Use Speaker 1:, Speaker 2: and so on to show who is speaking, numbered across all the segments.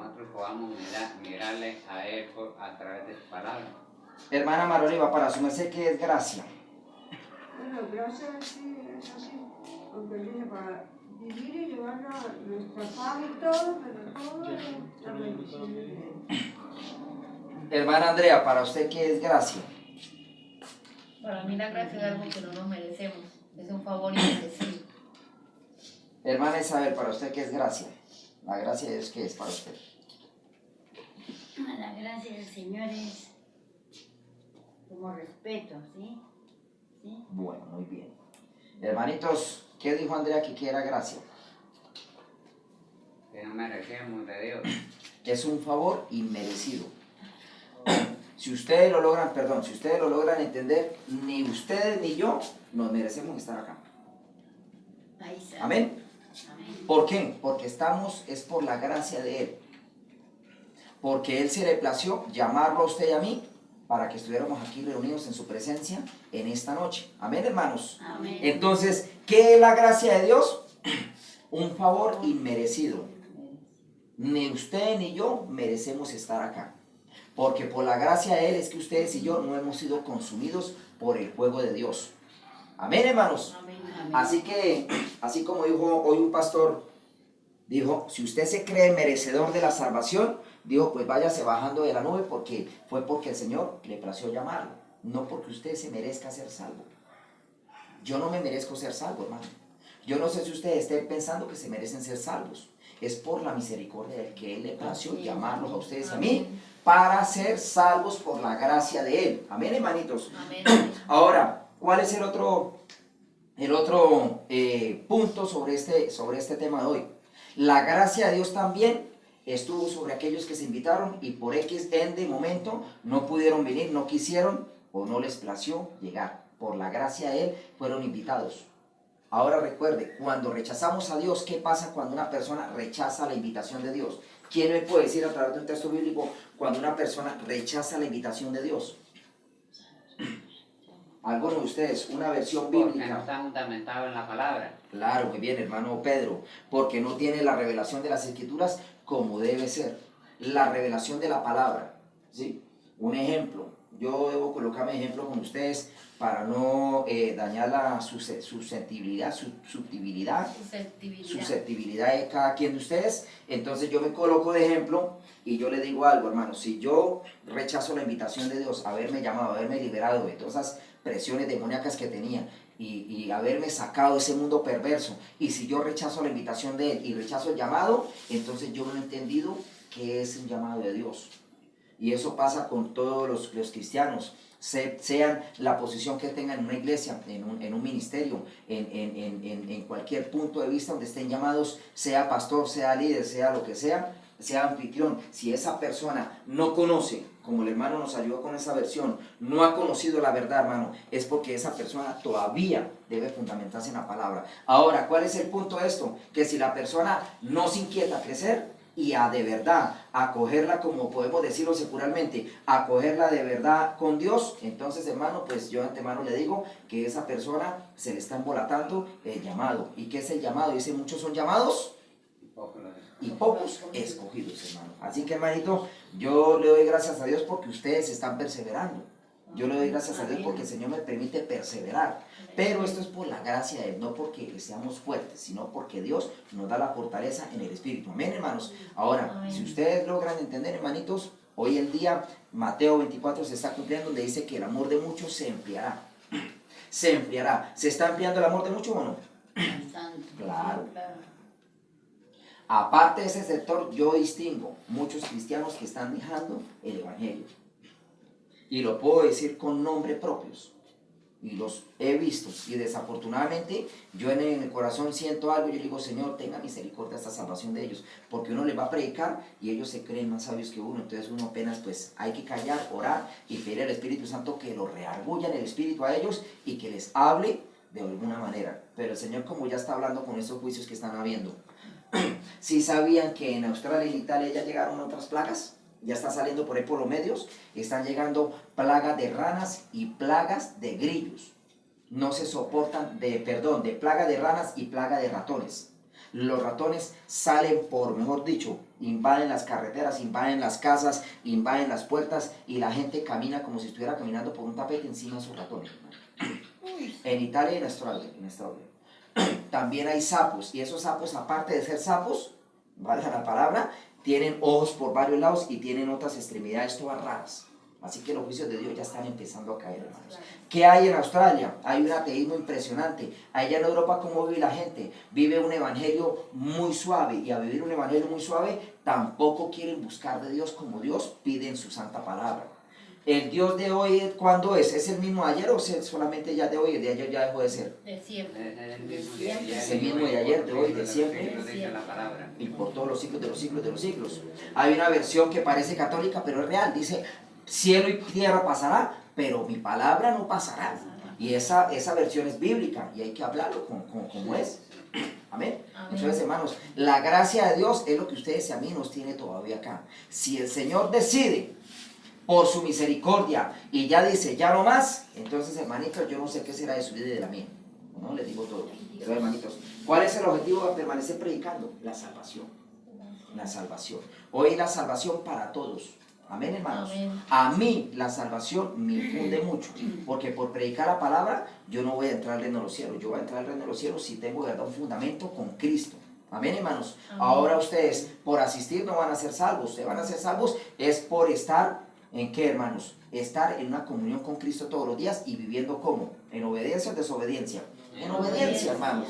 Speaker 1: nosotros podamos mirarle a Él a través de su palabra.
Speaker 2: Hermana Maroliva, para su merced, ¿qué es gracia?
Speaker 3: Bueno, gracias sí, es así, porque dice para vivir y llevar nuestra paz y todo, pero todo es la bendición de Dios.
Speaker 2: Hermana Andrea, para usted, ¿qué es gracia?
Speaker 4: Para mí la gracia es algo que no nos merecemos, es un favor inmerecido.
Speaker 2: Hermana Isabel, para usted, ¿qué es gracia? La gracia de Dios, ¿qué es para usted?
Speaker 5: La gracia del Señor es como respeto, ¿sí? ¿Sí?
Speaker 2: Bueno, muy bien. Hermanitos, ¿qué dijo Andrea que era gracia?
Speaker 1: Que no merecemos de Dios.
Speaker 2: Es un favor inmerecido. Si ustedes lo logran, perdón, si ustedes lo logran entender, ni ustedes ni yo nos merecemos estar acá.
Speaker 5: Ahí está.
Speaker 2: Amén.
Speaker 5: Amén.
Speaker 2: ¿Por qué? Porque es por la gracia de Él. Porque Él se le plació llamarlo a usted y a mí para que estuviéramos aquí reunidos en su presencia en esta noche. Amén, hermanos.
Speaker 5: Amén.
Speaker 2: Entonces, ¿qué es la gracia de Dios? Un favor inmerecido. Ni usted ni yo merecemos estar acá. Porque por la gracia de Él es que ustedes y yo no hemos sido consumidos por el fuego de Dios. Amén, hermanos.
Speaker 4: Amén.
Speaker 2: Así que, así como dijo hoy un pastor, dijo, si usted se cree merecedor de la salvación, dijo, pues váyase bajando de la nube porque el Señor le plació llamarlo. No porque usted se merezca ser salvo. Yo no me merezco ser salvo, hermano. Yo no sé si ustedes estén pensando que se merecen ser salvos. Es por la misericordia del que Él le plació llamarlos a ustedes y a mí para ser salvos por la gracia de Él. Amén, hermanitos.
Speaker 4: Amén.
Speaker 2: Ahora, ¿cuál es el otro punto sobre este tema de hoy? La gracia de Dios también estuvo sobre aquellos que se invitaron y por X de momento no pudieron venir, no quisieron o no les plació llegar. Por la gracia de Él fueron invitados. Ahora recuerde, cuando rechazamos a Dios, ¿qué pasa cuando una persona rechaza la invitación de Dios? ¿Quién me puede decir a través de un texto bíblico cuando una persona rechaza la invitación de Dios? Algunos de ustedes, una versión
Speaker 1: Porque no
Speaker 2: bíblica.
Speaker 1: está fundamentado en la palabra.
Speaker 2: Claro, muy bien, hermano Pedro, porque no tiene la revelación de las Escrituras como debe ser. La revelación de la palabra, ¿sí? Un ejemplo, yo debo colocarme ejemplo con ustedes para no dañar la susceptibilidad de cada quien de ustedes. Entonces yo me coloco de ejemplo y yo le digo algo, hermano, si yo rechazo la invitación de Dios, haberme llamado, haberme liberado de todas esas presiones demoníacas que tenía y haberme sacado de ese mundo perverso, y si yo rechazo la invitación de Él y rechazo el llamado, entonces yo no he entendido que es un llamado de Dios. Y eso pasa con todos los cristianos, sean la posición que tengan en una iglesia, en un ministerio, en cualquier punto de vista donde estén llamados, sea pastor, sea líder, sea lo que sea anfitrión. Si esa persona no conoce, como el hermano nos ayudó con esa versión, no ha conocido la verdad, hermano, es porque esa persona todavía debe fundamentarse en la palabra. Ahora, ¿cuál es el punto de esto? Que si la persona no se inquieta a crecer y a de verdad acogerla, como podemos decirlo secularmente, acogerla de verdad con Dios, entonces, hermano, pues yo de antemano le digo que esa persona se le está embolatando el llamado. ¿Y qué es el llamado? Dice, muchos son llamados y pocos escogidos, hermano. Así que, hermanito, yo le doy gracias a Dios porque ustedes están perseverando. Yo le doy gracias a Dios porque el Señor me permite perseverar. Pero esto es por la gracia de Él, no porque seamos fuertes, sino porque Dios nos da la fortaleza en el Espíritu. Amén, hermanos. Ahora, si ustedes logran entender, hermanitos, hoy en día Mateo 24 se está cumpliendo, donde dice que el amor de muchos se enfriará. Se enfriará. ¿Se está enfriando el amor de muchos o no? Claro. Aparte de ese sector, yo distingo muchos cristianos que están dejando el Evangelio. Y lo puedo decir con nombres propios. Y los he visto. Y desafortunadamente, yo en el corazón siento algo y yo digo, Señor, tenga misericordia de esta salvación de ellos. Porque uno les va a predicar y ellos se creen más sabios que uno. Entonces uno apenas pues hay que callar, orar y pedir al Espíritu Santo que lo reargulla en el Espíritu a ellos y que les hable de alguna manera. Pero el Señor, como ya está hablando con esos juicios que están habiendo, ¿sí sabían que en Australia y en Italia ya llegaron otras plagas? Ya está saliendo por ahí por los medios. Están llegando plagas de ranas y plagas de grillos. No se soportan, de plaga de ranas y plaga de ratones. los ratones salen por, mejor dicho, invaden las carreteras, invaden las casas, invaden las puertas y la gente camina como si estuviera caminando por un tapete encima de sus ratones. En Italia y en Australia. También hay sapos, y esos sapos, aparte de ser sapos, valga la palabra, tienen ojos por varios lados y tienen otras extremidades todas raras. Así que los juicios de Dios ya están empezando a caer, hermanos. ¿Qué hay en Australia? Hay un ateísmo impresionante. Allá en Europa, ¿cómo vive la gente? Vive un evangelio muy suave, y a vivir un evangelio muy suave, tampoco quieren buscar de Dios como Dios pide en su santa palabra. ¿El Dios de hoy cuándo es? ¿Es el mismo de ayer o es solamente ya de hoy? ¿El de ayer ya dejó de ser?
Speaker 4: De siempre.
Speaker 1: Es el mismo de ayer,
Speaker 2: Es el mismo de ayer, de hoy, de siempre.
Speaker 1: Lo dice la palabra.
Speaker 2: Y por todos los siglos de los siglos de los siglos. Hay una versión que parece católica, pero es real. Dice, cielo y tierra pasará, pero mi palabra no pasará. Y esa versión es bíblica y hay que hablarlo como es. Amén. Entonces, hermanos, la gracia de Dios es lo que ustedes y a mí nos tiene todavía acá. Si el Señor decide por su misericordia y ya dice, ya no más, entonces, hermanitos, yo no sé qué será de su vida y de la mía. No les digo todo. Pero, hermanitos, ¿cuál es el objetivo de permanecer predicando? La salvación. La salvación. Hoy la salvación para todos. Amén, hermanos.
Speaker 4: Amén.
Speaker 2: A mí la salvación me infunde mucho, porque por predicar la palabra yo no voy a entrar al reino de los cielos. Yo voy a entrar al reino de los cielos si tengo de verdad un fundamento con Cristo. Amén, hermanos.
Speaker 4: Amén.
Speaker 2: Ahora ustedes por asistir no van a ser salvos. Ustedes van a ser salvos es por estar ¿en qué, hermanos? Estar en una comunión con Cristo todos los días y viviendo ¿cómo? ¿En obediencia o desobediencia? En obediencia, hermanos.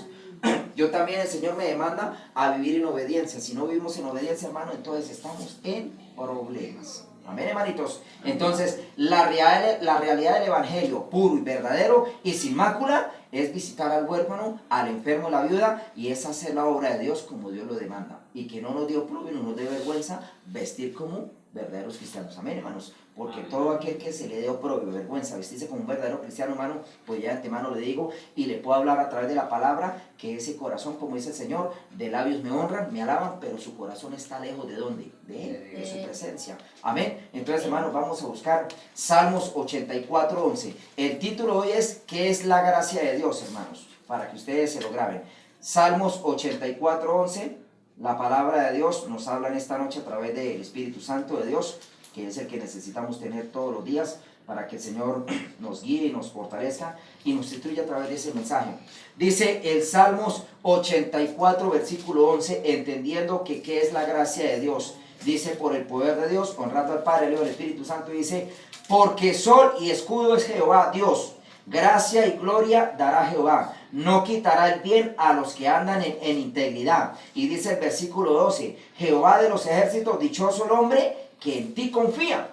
Speaker 2: Yo también, el Señor me demanda a vivir en obediencia. Si no vivimos en obediencia, hermano, entonces estamos en problemas. Amén, hermanitos. Entonces, la realidad del evangelio puro y verdadero y sin mácula es visitar al huérfano, al enfermo, a la viuda, y es hacer la obra de Dios como Dios lo demanda. Y que no nos dio oprobio, no nos dé vergüenza vestir como verdaderos cristianos. Amén, hermanos. Porque todo aquel que se le dé oprobio, vergüenza, vestirse como un verdadero cristiano, hermano, pues ya de antemano le digo y le puedo hablar a través de la palabra, que ese corazón, como dice el Señor, de labios me honran, me alaban, pero su corazón está lejos ¿de dónde? De Él, de su presencia. Amén. Entonces, hermanos, vamos a buscar Salmos 84:11. El título hoy es ¿qué es la gracia de Dios, hermanos? Para que ustedes se lo graben. Salmos 84:11. La palabra de Dios nos habla en esta noche a través del Espíritu Santo de Dios, que es el que necesitamos tener todos los días para que el Señor nos guíe y nos fortalezca y nos instruya a través de ese mensaje. Dice el Salmos 84, versículo 11, entendiendo que qué es la gracia de Dios. Dice, por el poder de Dios, honrando al Padre, al Hijo y al Espíritu Santo, dice, porque sol y escudo es Jehová, Dios. Gracia y gloria dará Jehová. No quitará el bien a los que andan en integridad. Y dice el versículo 12, Jehová de los ejércitos, dichoso el hombre que en ti confía.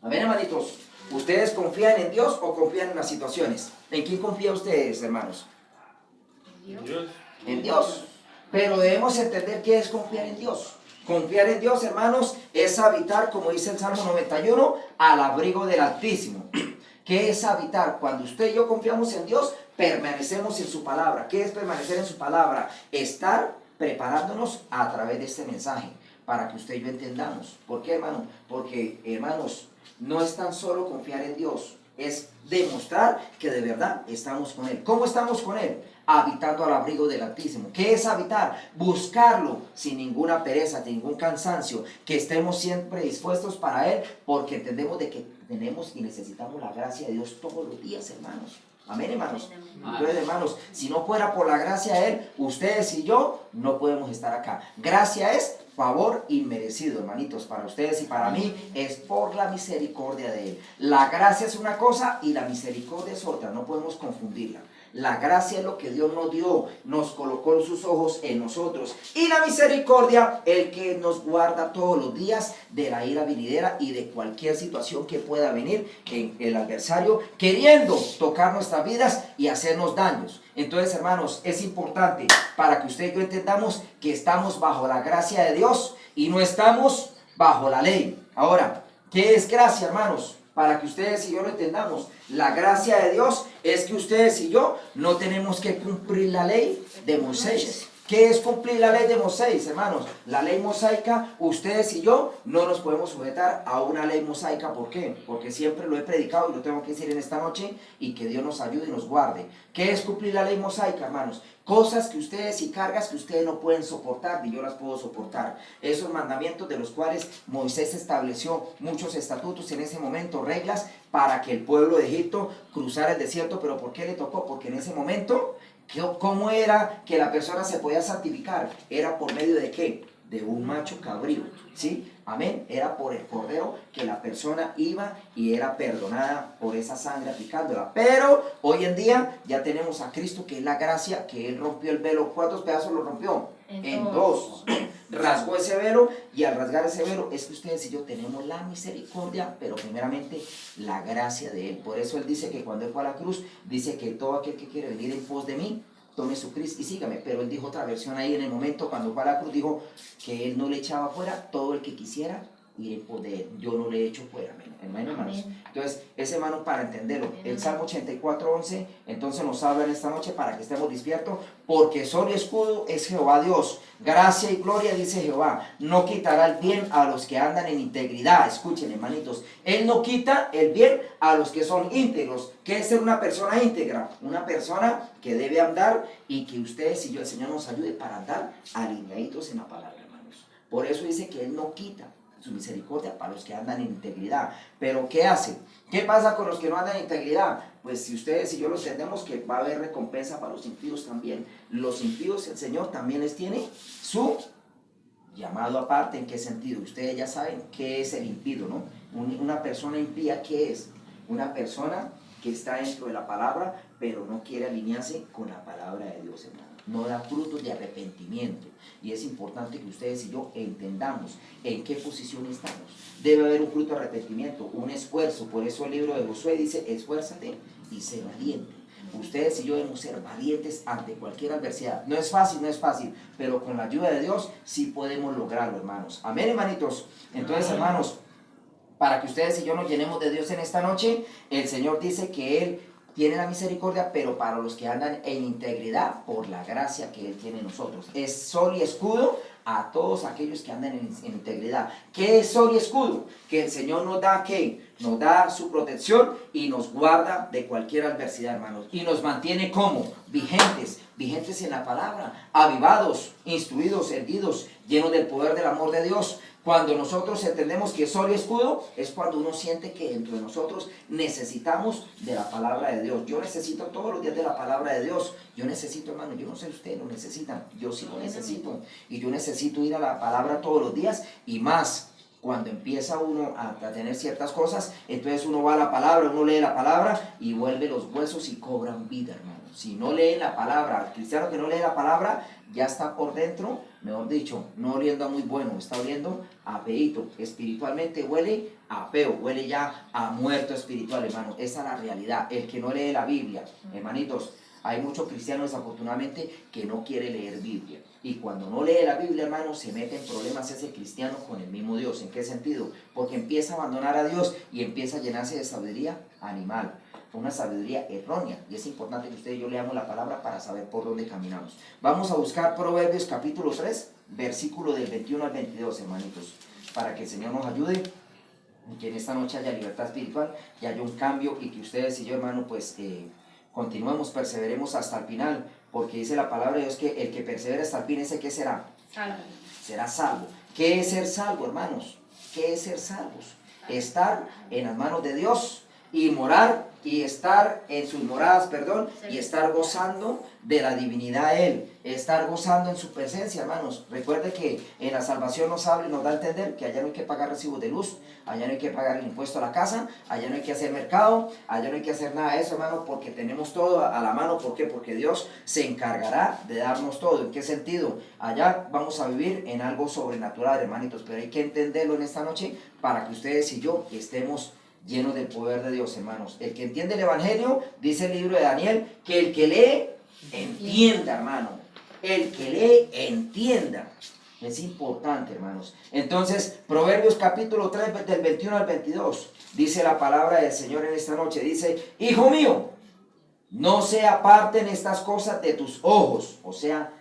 Speaker 2: Amén, hermanitos. ¿Ustedes confían en Dios o confían en las situaciones? ¿En quién confían ustedes, hermanos?
Speaker 4: Dios.
Speaker 2: En Dios. Pero debemos entender qué es confiar en Dios. Confiar en Dios, hermanos, es habitar, como dice el Salmo 91, al abrigo del Altísimo. ¿Qué es habitar? Cuando usted y yo confiamos en Dios, permanecemos en su palabra. ¿Qué es permanecer en su palabra? Estar preparándonos a través de este mensaje para que usted y yo entendamos. ¿Por qué, hermano? Porque, hermanos, no es tan solo confiar en Dios, es demostrar que de verdad estamos con Él. ¿Cómo estamos con Él? Habitando al abrigo del Altísimo. ¿Qué es habitar? Buscarlo sin ninguna pereza, sin ningún cansancio, que estemos siempre dispuestos para Él, porque entendemos de que tenemos y necesitamos la gracia de Dios todos los días, hermanos. Amén, hermanos. Entonces, hermanos, si no fuera por la gracia de Él, ustedes y yo no podemos estar acá. Gracia es favor inmerecido, hermanitos, para ustedes y para mí, es por la misericordia de Él. La gracia es una cosa y la misericordia es otra, no podemos confundirla. La gracia es lo que Dios nos dio, nos colocó en sus ojos en nosotros. Y la misericordia, el que nos guarda todos los días de la ira venidera y de cualquier situación que pueda venir en el adversario, queriendo tocar nuestras vidas y hacernos daños. Entonces, hermanos, es importante para que usted y yo entendamos que estamos bajo la gracia de Dios y no estamos bajo la ley. Ahora, ¿qué es gracia, hermanos? Para que ustedes y yo lo entendamos, la gracia de Dios es que ustedes y yo no tenemos que cumplir la ley de Moisés. ¿Qué es cumplir la ley de Moisés, hermanos? La ley mosaica, ustedes y yo no nos podemos sujetar a una ley mosaica. ¿Por qué? Porque siempre lo he predicado y lo tengo que decir en esta noche, y que Dios nos ayude y nos guarde. ¿Qué es cumplir la ley mosaica, hermanos? Cosas que ustedes y cargas que ustedes no pueden soportar, ni yo las puedo soportar. Esos mandamientos de los cuales Moisés estableció muchos estatutos en ese momento, reglas para que el pueblo de Egipto cruzara el desierto. ¿Pero por qué le tocó? Porque en ese momento, ¿cómo era que la persona se podía santificar? Era por medio de ¿qué? De un macho cabrío, ¿sí? Amén. Era por el cordero que la persona iba y era perdonada por esa sangre aplicándola. Pero hoy en día ya tenemos a Cristo, que es la gracia, que Él rompió el velo. ¿Cuántos pedazos lo rompió? En dos. Rasgó ese velo, y al rasgar ese velo es que ustedes y yo tenemos la misericordia, pero primeramente la gracia de Él. Por eso Él dice que cuando Él fue a la cruz, dice que todo aquel que quiere venir en pos de mí, tome su cruz y sígame. Pero Él dijo otra versión ahí en el momento cuando fue a la cruz, dijo que Él no le echaba fuera todo el que quisiera ir en pos de Él. Yo no le he hecho fuera, hermanos. Entonces, ese, hermano, para entenderlo, el Salmo 84:11, entonces nos habla en esta noche para que estemos despiertos. Porque sol y escudo es Jehová Dios, gracia y gloria, dice Jehová, no quitará el bien a los que andan en integridad. Escuchen, hermanitos, Él no quita el bien a los que son íntegros. ¿Qué es ser una persona íntegra? Una persona que debe andar, y que ustedes y yo, el Señor nos ayude para andar alineaditos en la palabra, hermanos. Por eso dice que Él no quita su misericordia para los que andan en integridad. Pero ¿qué hace? ¿Qué pasa con los que no andan en integridad? Pues si ustedes y yo lo entendemos, que va a haber recompensa para los impíos también. Los impíos, el Señor también les tiene su llamado aparte. ¿En qué sentido? Ustedes ya saben qué es el impío, ¿no? Una persona impía, ¿qué es? Una persona que está dentro de la palabra, pero no quiere alinearse con la palabra de Dios, hermano. No da frutos de arrepentimiento. Y es importante que ustedes y yo entendamos en qué posición estamos. Debe haber un fruto de arrepentimiento, un esfuerzo. Por eso el libro de Josué dice: esfuérzate y sé valiente. Ustedes y yo debemos ser valientes ante cualquier adversidad. No es fácil, pero con la ayuda de Dios sí podemos lograrlo, hermanos. Amén, hermanitos. Entonces, hermanos, para que ustedes y yo nos llenemos de Dios en esta noche, el Señor dice que Él tiene la misericordia, pero para los que andan en integridad, por la gracia que Él tiene en nosotros. Es sol y escudo a todos aquellos que andan en integridad. ¿Qué es sol y escudo? Que el Señor nos da, ¿qué? Nos da su protección y nos guarda de cualquier adversidad, hermanos. Y nos mantiene como vigentes en la palabra, avivados, instruidos, erguidos, llenos del poder del amor de Dios. Cuando nosotros entendemos que sol y escudo, es cuando uno siente que dentro de nosotros necesitamos de la palabra de Dios. Yo necesito todos los días de la palabra de Dios. Yo necesito, hermano, yo no sé si ustedes lo necesitan, yo sí lo necesito. Y yo necesito ir a la palabra todos los días, y más cuando empieza uno a tener ciertas cosas. Entonces uno va a la palabra, uno lee la palabra y vuelve los huesos y cobran vida, hermano. Si no lee la palabra, el cristiano que no lee la palabra ya está por dentro, mejor dicho, no oliendo a muy bueno, está oliendo a feíto. Espiritualmente huele a feo, huele ya a muerto espiritual, hermano. Esa es la realidad. El que no lee la Biblia, hermanitos, hay muchos cristianos desafortunadamente que no quiere leer Biblia. Y cuando no lee la Biblia, hermano, se mete en problemas ese cristiano con el mismo Dios. ¿En qué sentido? Porque empieza a abandonar a Dios y empieza a llenarse de sabiduría animal, una sabiduría errónea. Y es importante que usted y yo leamos la palabra para saber por dónde caminamos. Vamos a buscar Proverbios capítulo 3, versículo del 21 al 22, hermanitos, para que el Señor nos ayude y que en esta noche haya libertad espiritual y haya un cambio, y que ustedes y yo, hermano, pues continuemos, perseveremos hasta el final, porque dice la palabra de Dios que el que persevera hasta el fin, ese que será, será salvo. ¿Qué es ser salvo, hermanos? ¿Qué es ser salvos? Estar en las manos de Dios y morar y estar en sus moradas, y estar gozando de la divinidad de Él, estar gozando en su presencia, hermanos. Recuerde que en la salvación nos habla y nos da a entender que allá no hay que pagar recibos de luz, allá no hay que pagar el impuesto a la casa, allá no hay que hacer mercado, allá no hay que hacer nada de eso, hermano, porque tenemos todo a la mano. ¿Por qué? Porque Dios se encargará de darnos todo. ¿En qué sentido? Allá vamos a vivir en algo sobrenatural, hermanitos, pero hay que entenderlo en esta noche para que ustedes y yo estemos llenos del poder de Dios, hermanos. El que entiende el Evangelio, dice el libro de Daniel, que el que lee, entienda, hermano. El que lee, entienda. Es importante, hermanos. Entonces, Proverbios capítulo 3, del 21 al 22, dice la palabra del Señor en esta noche. Dice: hijo mío, no se aparten estas cosas de tus ojos. O sea,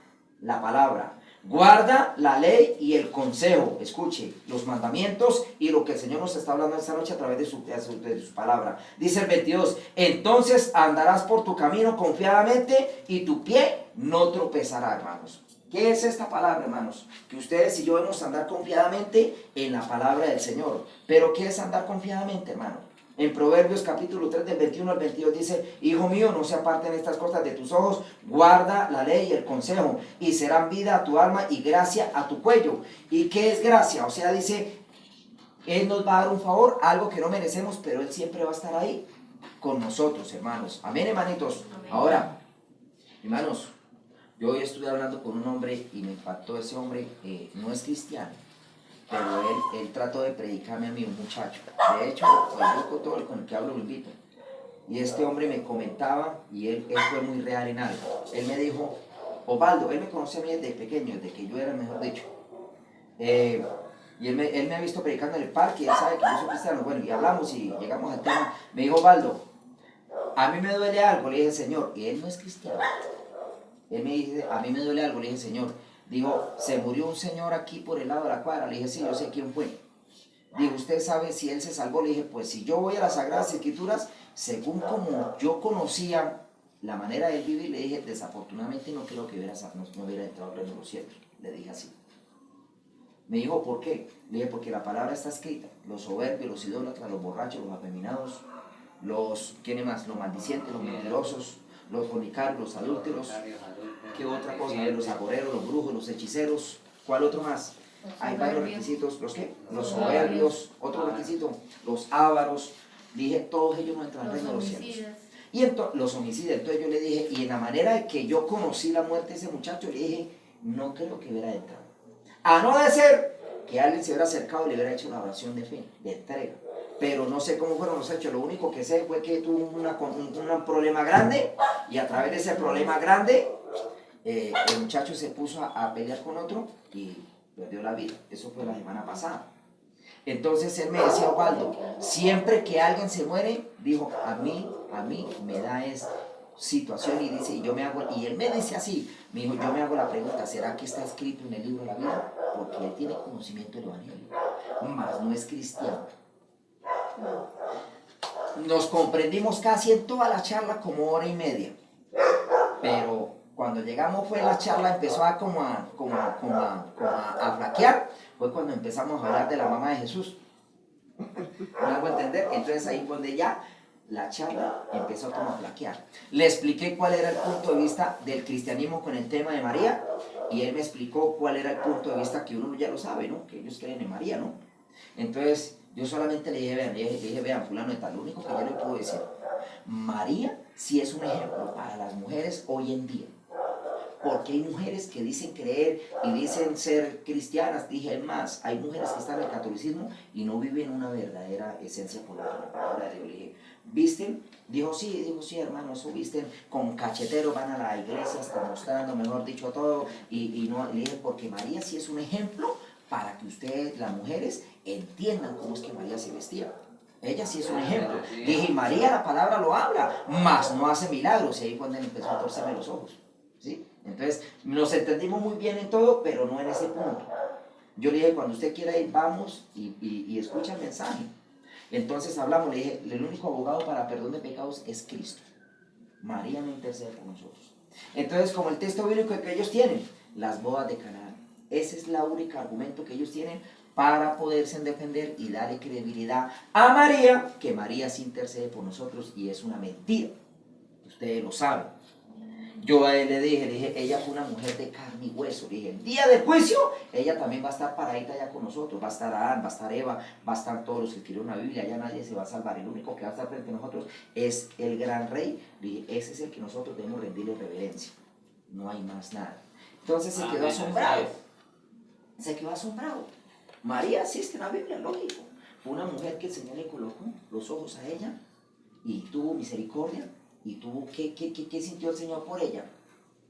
Speaker 2: la palabra. Guarda la ley y el consejo. Escuche, los mandamientos y lo que el Señor nos está hablando esta noche a través de su palabra. Dice el 22, entonces andarás por tu camino confiadamente y tu pie no tropezará, hermanos. ¿Qué es esta palabra, hermanos? Que ustedes y yo debemos andar confiadamente en la palabra del Señor. Pero ¿qué es andar confiadamente, hermano? En Proverbios capítulo 3 del 21 al 22 dice, hijo mío, no se aparten estas cosas de tus ojos, guarda la ley y el consejo, y serán vida a tu alma y gracia a tu cuello. ¿Y qué es gracia? O sea, dice, Él nos va a dar un favor, algo que no merecemos, pero Él siempre va a estar ahí con nosotros, hermanos. Amén, hermanitos.
Speaker 4: Amén.
Speaker 2: Ahora, hermanos, yo hoy estuve hablando con un hombre y me impactó ese hombre, no es cristiano. Pero él trató de predicarme a mí, un muchacho. De hecho, yo con todo el con el que hablo lo invito. Y este hombre me comentaba, y él fue muy real en algo. Él me dijo, Osvaldo, él me conoce a mí desde pequeño, desde que yo era, mejor dicho. Y él me ha visto predicando en el parque, él sabe que yo soy cristiano. Bueno, y hablamos y llegamos al tema. Me dijo, Osvaldo, a mí me duele algo. Le dije, Señor, y él no es cristiano. Él me dice, a mí me duele algo. Le dije, Señor. Dijo, se murió un señor aquí por el lado de la cuadra. Le dije, sí, yo sé quién fue. Digo, ¿usted sabe si él se salvó? Le dije, pues si yo voy a las Sagradas Escrituras, según como yo conocía la manera de él vivir, le dije, desafortunadamente no creo que no hubiera entrado al reino de los cielos. Le dije así. Me dijo, ¿por qué? Le dije, porque la palabra está escrita. Los soberbios, los idólatras, los borrachos, los afeminados, ¿quiénes más? Los maldicientes, los mentirosos, los fornicarios, los adúlteros. ¿Qué otra cosa? Los agoreros, los brujos, los hechiceros. ¿Cuál otro más? Hay varios requisitos. ¿Los qué? Los soberbios. Otro requisito. Los ávaros. Dije, todos ellos no entran al reino de los cielos. Y los homicidas. Entonces yo le dije, y en la manera de que yo conocí la muerte de ese muchacho, le dije, no creo que hubiera entrado. A no de ser que alguien se hubiera acercado y le hubiera hecho una oración de fe, de entrega. Pero no sé cómo fueron los hechos. Lo único que sé fue que tuvo un problema grande, y a través de ese problema grande, el muchacho se puso a pelear con otro y perdió la vida. Eso fue la semana pasada. Entonces él me decía, Osvaldo, siempre que alguien se muere, dijo, a mí me da esa situación, y dice, y él me dice así, me dijo, yo me hago la pregunta, ¿será que está escrito en el libro de la vida? Porque él tiene conocimiento del evangelio, mas no es cristiano. Nos comprendimos casi en toda la charla como hora y media, pero cuando llegamos fue la charla, empezó a flaquear, fue cuando empezamos a hablar de la mamá de Jesús. ¿Me hago entender? Entonces ahí fue donde ya la charla empezó como a flaquear. Le expliqué cuál era el punto de vista del cristianismo con el tema de María, y él me explicó cuál era el punto de vista que uno ya lo sabe, ¿no? Que ellos creen en María, ¿no? Entonces yo solamente le dije, vean, fulano de tal, lo único que yo le puedo decir, María sí es un ejemplo para las mujeres hoy en día. Porque hay mujeres que dicen creer y dicen ser cristianas. Dije más, hay mujeres que están en el catolicismo y no viven una verdadera esencia por la palabra de Dios. Le dije, ¿visten? Dijo, sí, hermano, eso visten con cachetero, van a la iglesia, están mostrando, mejor dicho, todo. Y no, le dije, porque María sí es un ejemplo para que ustedes, las mujeres, entiendan cómo es que María se vestía. Ella sí es un ejemplo. Dije, María, la palabra lo habla, mas no hace milagros. Y ahí cuando empezó a torcerme los ojos. ¿Sí? Entonces, nos entendimos muy bien en todo, pero no en ese punto. Yo le dije, cuando usted quiera ir, vamos y escucha el mensaje. Entonces hablamos, le dije, el único abogado para perdón de pecados es Cristo. María no intercede por nosotros. Entonces, como el texto bíblico que ellos tienen, las bodas de Canaán. Ese es el único argumento que ellos tienen para poderse defender y darle credibilidad a María, que María sí intercede por nosotros, y es una mentira. Ustedes lo saben. Yo a él le dije, ella fue una mujer de carne y hueso. Le dije, el día del juicio, ella también va a estar paradita allá con nosotros. Va a estar Adán, va a estar Eva, va a estar todos los que escribieron la Biblia. Allá nadie se va a salvar. El único que va a estar frente a nosotros es el gran rey. Le dije, ese es el que nosotros debemos rendirle reverencia. No hay más nada. Entonces se quedó asombrado. Se quedó asombrado. María existe en la Biblia, lógico. Fue una mujer que el Señor le colocó los ojos a ella y tuvo misericordia. ¿Y tuvo qué sintió el Señor por ella?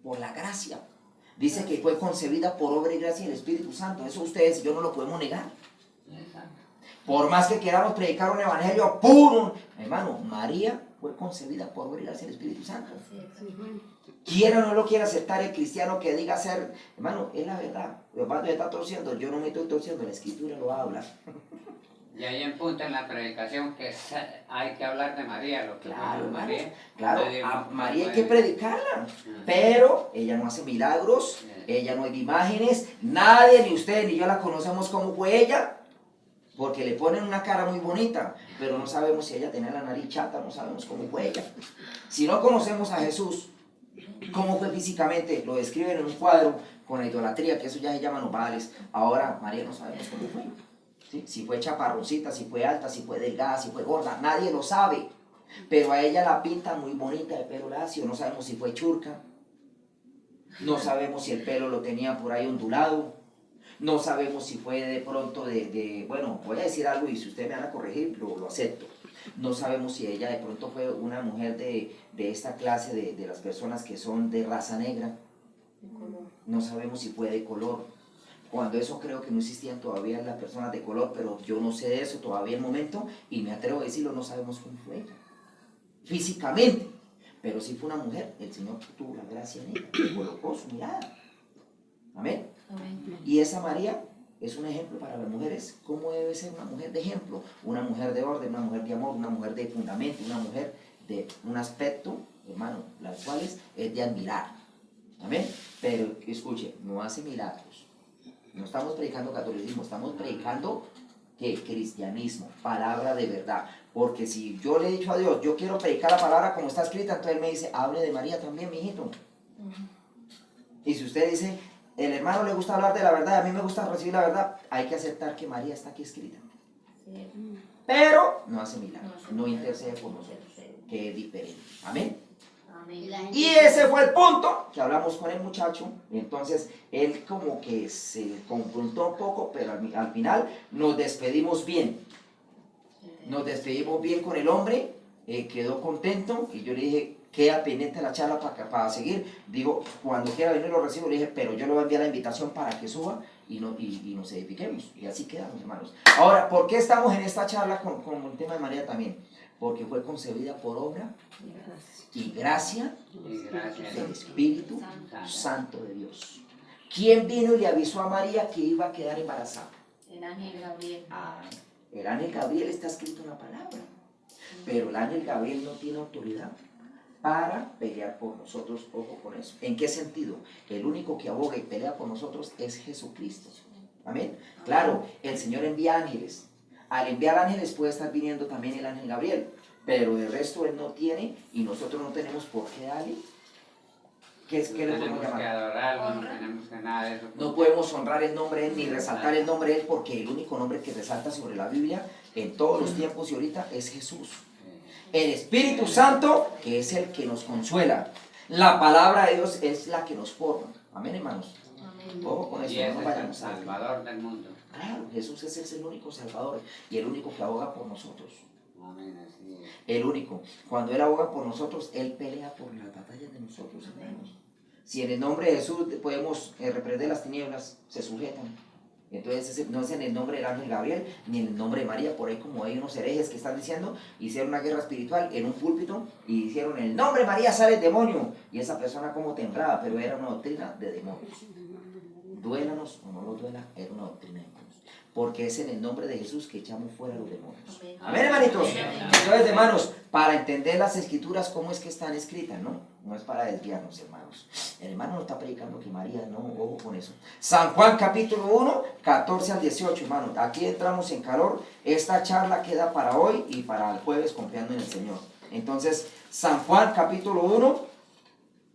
Speaker 2: Por la gracia. Dice que fue concebida por obra y gracia del Espíritu Santo. Eso ustedes y yo no lo podemos negar. Por más que queramos predicar un evangelio puro, hermano, María fue concebida por obra y gracia del Espíritu Santo.
Speaker 4: Así es.
Speaker 3: Sí, bueno.
Speaker 2: Quiera o no lo quiera aceptar el cristiano que diga ser, hermano, es la verdad. Los padres está torciendo, yo no me estoy torciendo, la Escritura lo habla.
Speaker 1: Y hay un punto en la predicación que hay que hablar de María, lo que
Speaker 2: Claro,
Speaker 1: dijo
Speaker 2: hermano.
Speaker 1: María.
Speaker 2: Claro,
Speaker 1: Nadie
Speaker 2: a
Speaker 1: más
Speaker 2: María hay
Speaker 1: puede-
Speaker 2: que predicarla, pero ella no hace milagros, ella no hay imágenes, nadie, ni usted ni yo la conocemos como fue ella, porque le ponen una cara muy bonita, pero no sabemos si ella tenía la nariz chata, no sabemos cómo fue ella. Si no conocemos a Jesús, cómo fue físicamente, lo describen en un cuadro con la idolatría, que eso ya se llama nopales. Ahora María no sabemos cómo fue. ¿Sí? Si fue chaparroncita, si fue alta, si fue delgada, si fue gorda, nadie lo sabe. Pero a ella la pintan muy bonita de pelo lacio, no sabemos si fue churca, no sabemos si el pelo lo tenía por ahí ondulado, no sabemos si fue de pronto bueno, voy a decir algo y si ustedes me van a corregir, lo acepto. No sabemos si ella de pronto fue una mujer de esta clase de las personas que son de raza negra, no sabemos si fue de color. Cuando eso creo que no existían todavía las personas de color, pero yo no sé de eso todavía el momento y me atrevo a decirlo, no sabemos cómo fue ella, físicamente, pero si fue una mujer, el Señor tuvo la gracia en ella, le colocó su mirada, amén.
Speaker 4: Amén.
Speaker 2: Y esa María es un ejemplo para las mujeres, cómo debe ser una mujer de ejemplo, una mujer de orden, una mujer de amor, una mujer de fundamento, una mujer de un aspecto, hermano, las cuales es de admirar, amén. Pero escuche, no hace milagros. No estamos predicando catolicismo, estamos predicando que cristianismo, palabra de verdad. Porque si yo le he dicho a Dios, yo quiero predicar la palabra como está escrita, entonces Él me dice, hable de María también, mijito. Y si usted dice, el hermano le gusta hablar de la verdad, a mí me gusta recibir la verdad, hay que aceptar que María está aquí escrita.
Speaker 4: Sí.
Speaker 2: Pero no hace milagros,
Speaker 4: hace
Speaker 2: no
Speaker 4: milagros,
Speaker 2: intercede por
Speaker 4: no
Speaker 2: nosotros,
Speaker 4: intercede.
Speaker 2: que es diferente. Amén.
Speaker 4: Amén.
Speaker 2: Y ese fue el punto que hablamos con el muchacho, y entonces él como que se confrontó un poco, pero al final nos despedimos bien. Nos despedimos bien con el hombre, quedó contento, y yo le dije, queda pendiente la charla para seguir. Digo, cuando quiera venir lo recibo, le dije, pero yo le voy a enviar la invitación para que suba y nos edifiquemos. Y así quedamos, hermanos. Ahora, ¿por qué estamos en esta charla con el tema de María también? Porque fue concebida por obra y gracia
Speaker 1: Y gracias.
Speaker 2: del Espíritu Santo de Dios. ¿Quién vino y le avisó a María que iba a quedar embarazada?
Speaker 4: El ángel Gabriel.
Speaker 2: El ángel Gabriel está escrito en la palabra, pero el ángel Gabriel no tiene autoridad para pelear por nosotros. Ojo con eso. ¿En qué sentido? El único que aboga y pelea por nosotros es Jesucristo. Amén. Claro, el Señor envía ángeles. Al enviar ángeles puede estar viniendo también el ángel Gabriel, pero el resto Él no tiene y nosotros no tenemos por qué darle. ¿Qué le podemos
Speaker 1: Tenemos que
Speaker 2: llamar?
Speaker 1: adorarlo, no tenemos que nada de eso.
Speaker 2: No podemos honrar el nombre de Él ni resaltar el nombre de Él, porque el único nombre que resalta sobre la Biblia en todos los tiempos y ahorita es Jesús. El Espíritu Santo, que es el que nos consuela. La palabra de Dios es la que nos forma. Amén, hermanos.
Speaker 4: Amén.
Speaker 2: Ojo con eso,
Speaker 1: Y
Speaker 2: no
Speaker 1: ese
Speaker 2: nos
Speaker 1: es el
Speaker 2: vayamos a...
Speaker 1: Salvador del mundo.
Speaker 2: Claro, Jesús es el único Salvador y el único que aboga por nosotros.
Speaker 1: Amén, así es.
Speaker 2: El único. Cuando Él aboga por nosotros, Él pelea por las batallas de nosotros, hermanos. Si en el nombre de Jesús podemos reprender las tinieblas, se sujetan. Entonces no es en el nombre del ángel Gabriel, ni en el nombre de María. Por ahí como hay unos herejes que están diciendo, hicieron una guerra espiritual en un púlpito y dijeron, en el nombre de María sale el demonio. Y esa persona como temblaba, pero era una doctrina de demonios. Duélanos o no nos duela, era una doctrina de demonios. Porque es en el nombre de Jesús que echamos fuera a los demonios.
Speaker 4: Amén.
Speaker 2: Amén, hermanitos.
Speaker 4: Amén.
Speaker 2: Entonces, hermanos, para entender las escrituras, cómo es que están escritas, ¿no? No es para desviarnos, hermanos. El hermano no está predicando que María, no, ojo con eso. San Juan capítulo 1, 14 al 18, hermanos. Aquí entramos en calor. Esta charla queda para hoy y para el jueves confiando en el Señor. Entonces, San Juan capítulo 1,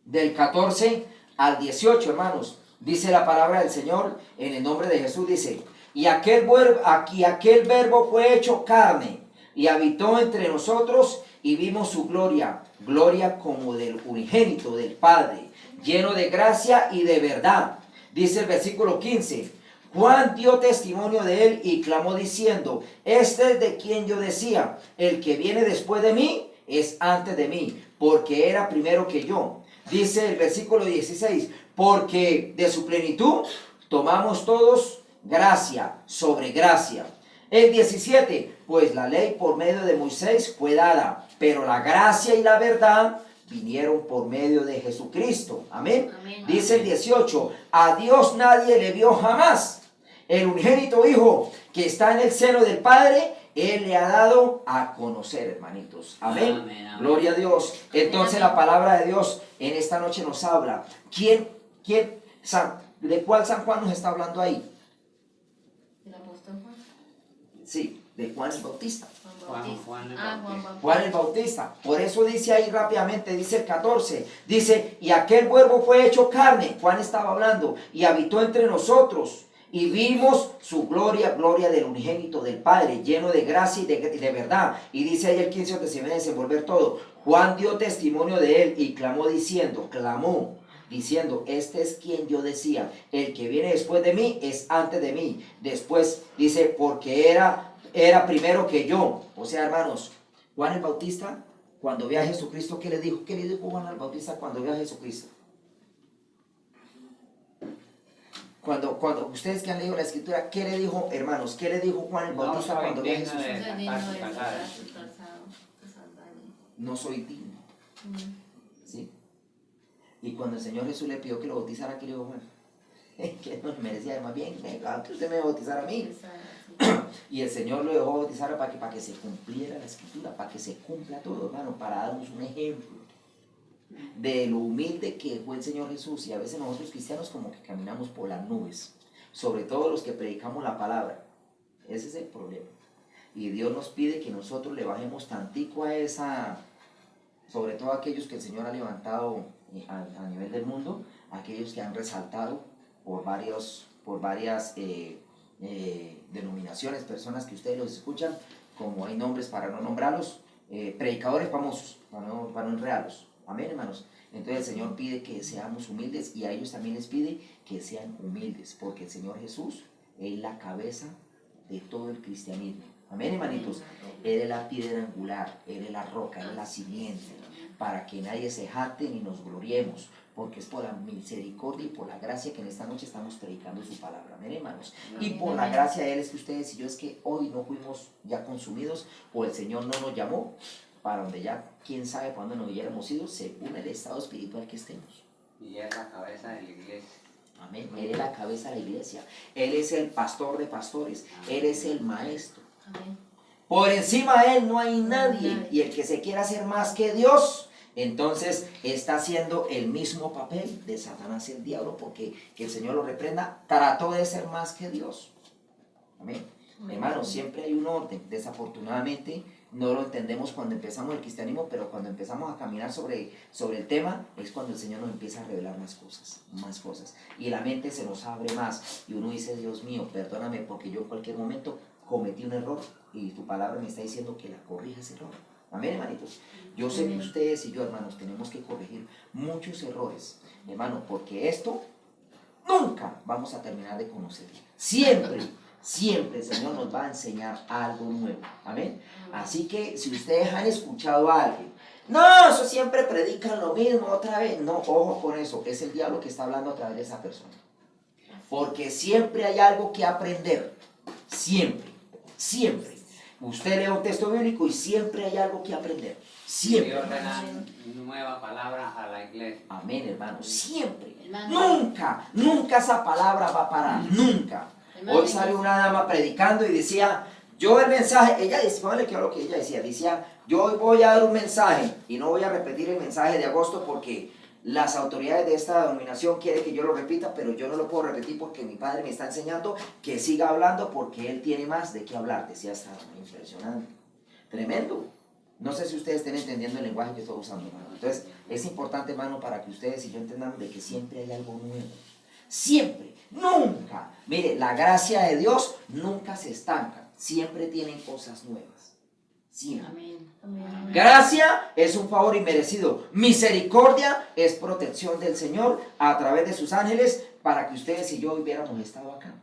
Speaker 2: del 14 al 18, hermanos. Dice la palabra del Señor en el nombre de Jesús, dice... Y aquel verbo fue hecho carne y habitó entre nosotros y vimos su gloria, gloria como del unigénito del Padre, lleno de gracia y de verdad. Dice el versículo 15, Juan dio testimonio de él y clamó diciendo, este es de quien yo decía, el que viene después de mí es antes de mí, porque era primero que yo. Dice el versículo 16, porque de su plenitud tomamos todos gracia sobre gracia. El 17, pues la ley por medio de Moisés fue dada, pero la gracia y la verdad vinieron por medio de Jesucristo. Amén.
Speaker 4: Amén.
Speaker 2: Dice el 18, a Dios nadie le vio jamás. El unigénito Hijo que está en el seno del Padre, Él le ha dado a conocer, hermanitos. Amén.
Speaker 1: Amén, amén.
Speaker 2: Gloria a Dios. Entonces
Speaker 4: Amén.
Speaker 2: la palabra de Dios en esta noche nos habla. ¿De cuál San Juan nos está hablando ahí?
Speaker 4: El apóstol Juan.
Speaker 2: Sí, de Juan el Bautista.
Speaker 4: Juan Bautista.
Speaker 1: Juan el
Speaker 4: Juan
Speaker 1: Bautista.
Speaker 4: Bautista.
Speaker 2: Juan el Bautista. Por eso dice ahí rápidamente, dice el 14, dice, y aquel verbo fue hecho carne, Juan estaba hablando, y habitó entre nosotros, y vimos su gloria, gloria del unigénito del Padre, lleno de gracia y de verdad. Y dice ahí el 15 donde se viene a desenvolver todo. Juan dio testimonio de él y clamó diciendo, este es quien yo decía, el que viene después de mí es antes de mí. Después dice, porque era primero que yo. O sea, hermanos, Juan el Bautista, cuando vio a Jesucristo, ¿qué le dijo? ¿Qué le dijo Juan el Bautista cuando vio a Jesucristo? Cuando ustedes que han leído la escritura, ¿qué le dijo, hermanos? ¿Qué le dijo Juan el
Speaker 1: No
Speaker 2: Bautista
Speaker 1: soy
Speaker 2: cuando vio a
Speaker 1: digno
Speaker 2: Jesús?
Speaker 1: de
Speaker 4: Soy digno
Speaker 1: sacar
Speaker 4: de
Speaker 1: su
Speaker 4: sacar
Speaker 1: calzado.
Speaker 4: su calzado, su sandalia.
Speaker 2: No soy digno.
Speaker 4: Mm.
Speaker 2: ¿Sí? Y cuando el Señor Jesús le pidió que lo bautizara, ¿qué le dijo Juan? Que no merecía, más bien, que usted me bautizara a mí. Y el Señor lo dejó bautizar para que se cumpliera la escritura, para que se cumpla todo, hermano, para darnos un ejemplo de lo humilde que fue el Señor Jesús. Y a veces nosotros cristianos como que caminamos por las nubes, sobre todo los que predicamos la palabra. Ese es el problema. Y Dios nos pide que nosotros le bajemos tantico a esa, sobre todo aquellos que el Señor ha levantado a nivel del mundo, aquellos que han resaltado por varias denominaciones, personas que ustedes los escuchan, como hay nombres para no nombrarlos, predicadores famosos, para no enredarlos. Amén, hermanos. Entonces el Señor pide que seamos humildes y a ellos también les pide que sean humildes, porque el Señor Jesús es la cabeza de todo el cristianismo. Amén, hermanitos. Él es la piedra angular, Él es la roca, Él es la simiente, para que nadie se jacte ni nos gloriemos, porque es por la misericordia y por la gracia que en esta noche estamos predicando su palabra. Amén, hermanos. Y por la gracia de Él es que ustedes y yo es que hoy no fuimos ya consumidos, o el Señor no nos llamó para donde ya, quién sabe cuándo nos hubiéramos ido, según el estado espiritual que estemos.
Speaker 1: Y es la cabeza de la iglesia.
Speaker 2: Amén. Él es la cabeza de la iglesia. Él es el pastor de pastores. Él es el maestro.
Speaker 4: Amén.
Speaker 2: Por encima de Él no hay nadie. Y el que se quiera hacer más que Dios, entonces está haciendo el mismo papel de Satanás, el diablo, porque que el Señor lo reprenda, trató de ser más que Dios. Amén. Hermanos, siempre hay un orden. Desafortunadamente no lo entendemos cuando empezamos el cristianismo, pero cuando empezamos a caminar sobre el tema es cuando el Señor nos empieza a revelar más cosas. Y la mente se nos abre más. Y uno dice, Dios mío, perdóname porque yo en cualquier momento cometí un error y tu palabra me está diciendo que la corrija ese error. Amén, hermanitos. Yo sé que ustedes y yo, hermanos, tenemos que corregir muchos errores, hermano, porque esto nunca vamos a terminar de conocer. Siempre el Señor nos va a enseñar algo nuevo. Amén. Así que si ustedes han escuchado a alguien, no, eso siempre predican lo mismo otra vez. No, ojo con eso. Es el diablo que está hablando a través de esa persona. Porque siempre hay algo que aprender. Siempre. Usted lee un texto bíblico y siempre hay algo que aprender. Siempre.
Speaker 1: Dios le da nueva palabra a la iglesia.
Speaker 2: Amén, hermano. Siempre.
Speaker 5: Hermano.
Speaker 2: Nunca esa palabra va a parar. Nunca.
Speaker 5: Hermano,
Speaker 2: Hoy sale una dama predicando y decía, yo el mensaje, ella dice, póngale que lo que ella decía, yo hoy voy a dar un mensaje y no voy a repetir el mensaje de agosto porque las autoridades de esta denominación quieren que yo lo repita, pero yo no lo puedo repetir porque mi padre me está enseñando que siga hablando porque él tiene más de qué hablar. Decía, está impresionante, tremendo. No sé si ustedes estén entendiendo el lenguaje que estoy usando, hermano. Entonces, es importante, hermano, para que ustedes y yo entendamos de que siempre hay algo nuevo. Siempre, nunca. Mire, la gracia de Dios nunca se estanca. Siempre tienen cosas nuevas. Siempre.
Speaker 5: Amén.
Speaker 2: Gracia es un favor inmerecido. Misericordia es protección del Señor a través de sus ángeles para que ustedes y yo hubiéramos estado acá.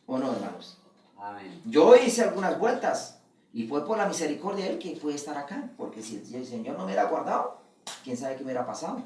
Speaker 2: ¿O no, hermanos?
Speaker 1: Amén.
Speaker 2: Yo hice algunas vueltas y fue por la misericordia de Él que pude estar acá. Porque si el Señor no me hubiera guardado, quién sabe qué me hubiera pasado.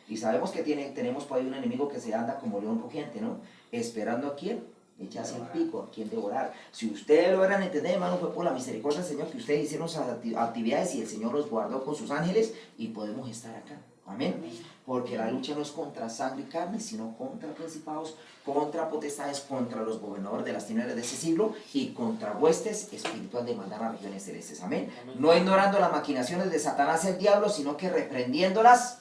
Speaker 2: Y sabemos que tenemos por ahí un enemigo que se anda como león rugiente, ¿no? Esperando a quién, echase el pico a quien devorar. Si ustedes logran entender, hermano, fue por la misericordia del Señor que ustedes hicieron esas actividades y el Señor los guardó con sus ángeles y podemos estar acá. Amén. Porque la lucha no es contra sangre y carne, sino contra principados, contra potestades, contra los gobernadores de las tinieblas de ese siglo y contra huestes espirituales de maldad en las regiones celestes. Amén. No ignorando las maquinaciones de Satanás y el diablo, sino que reprendiéndolas.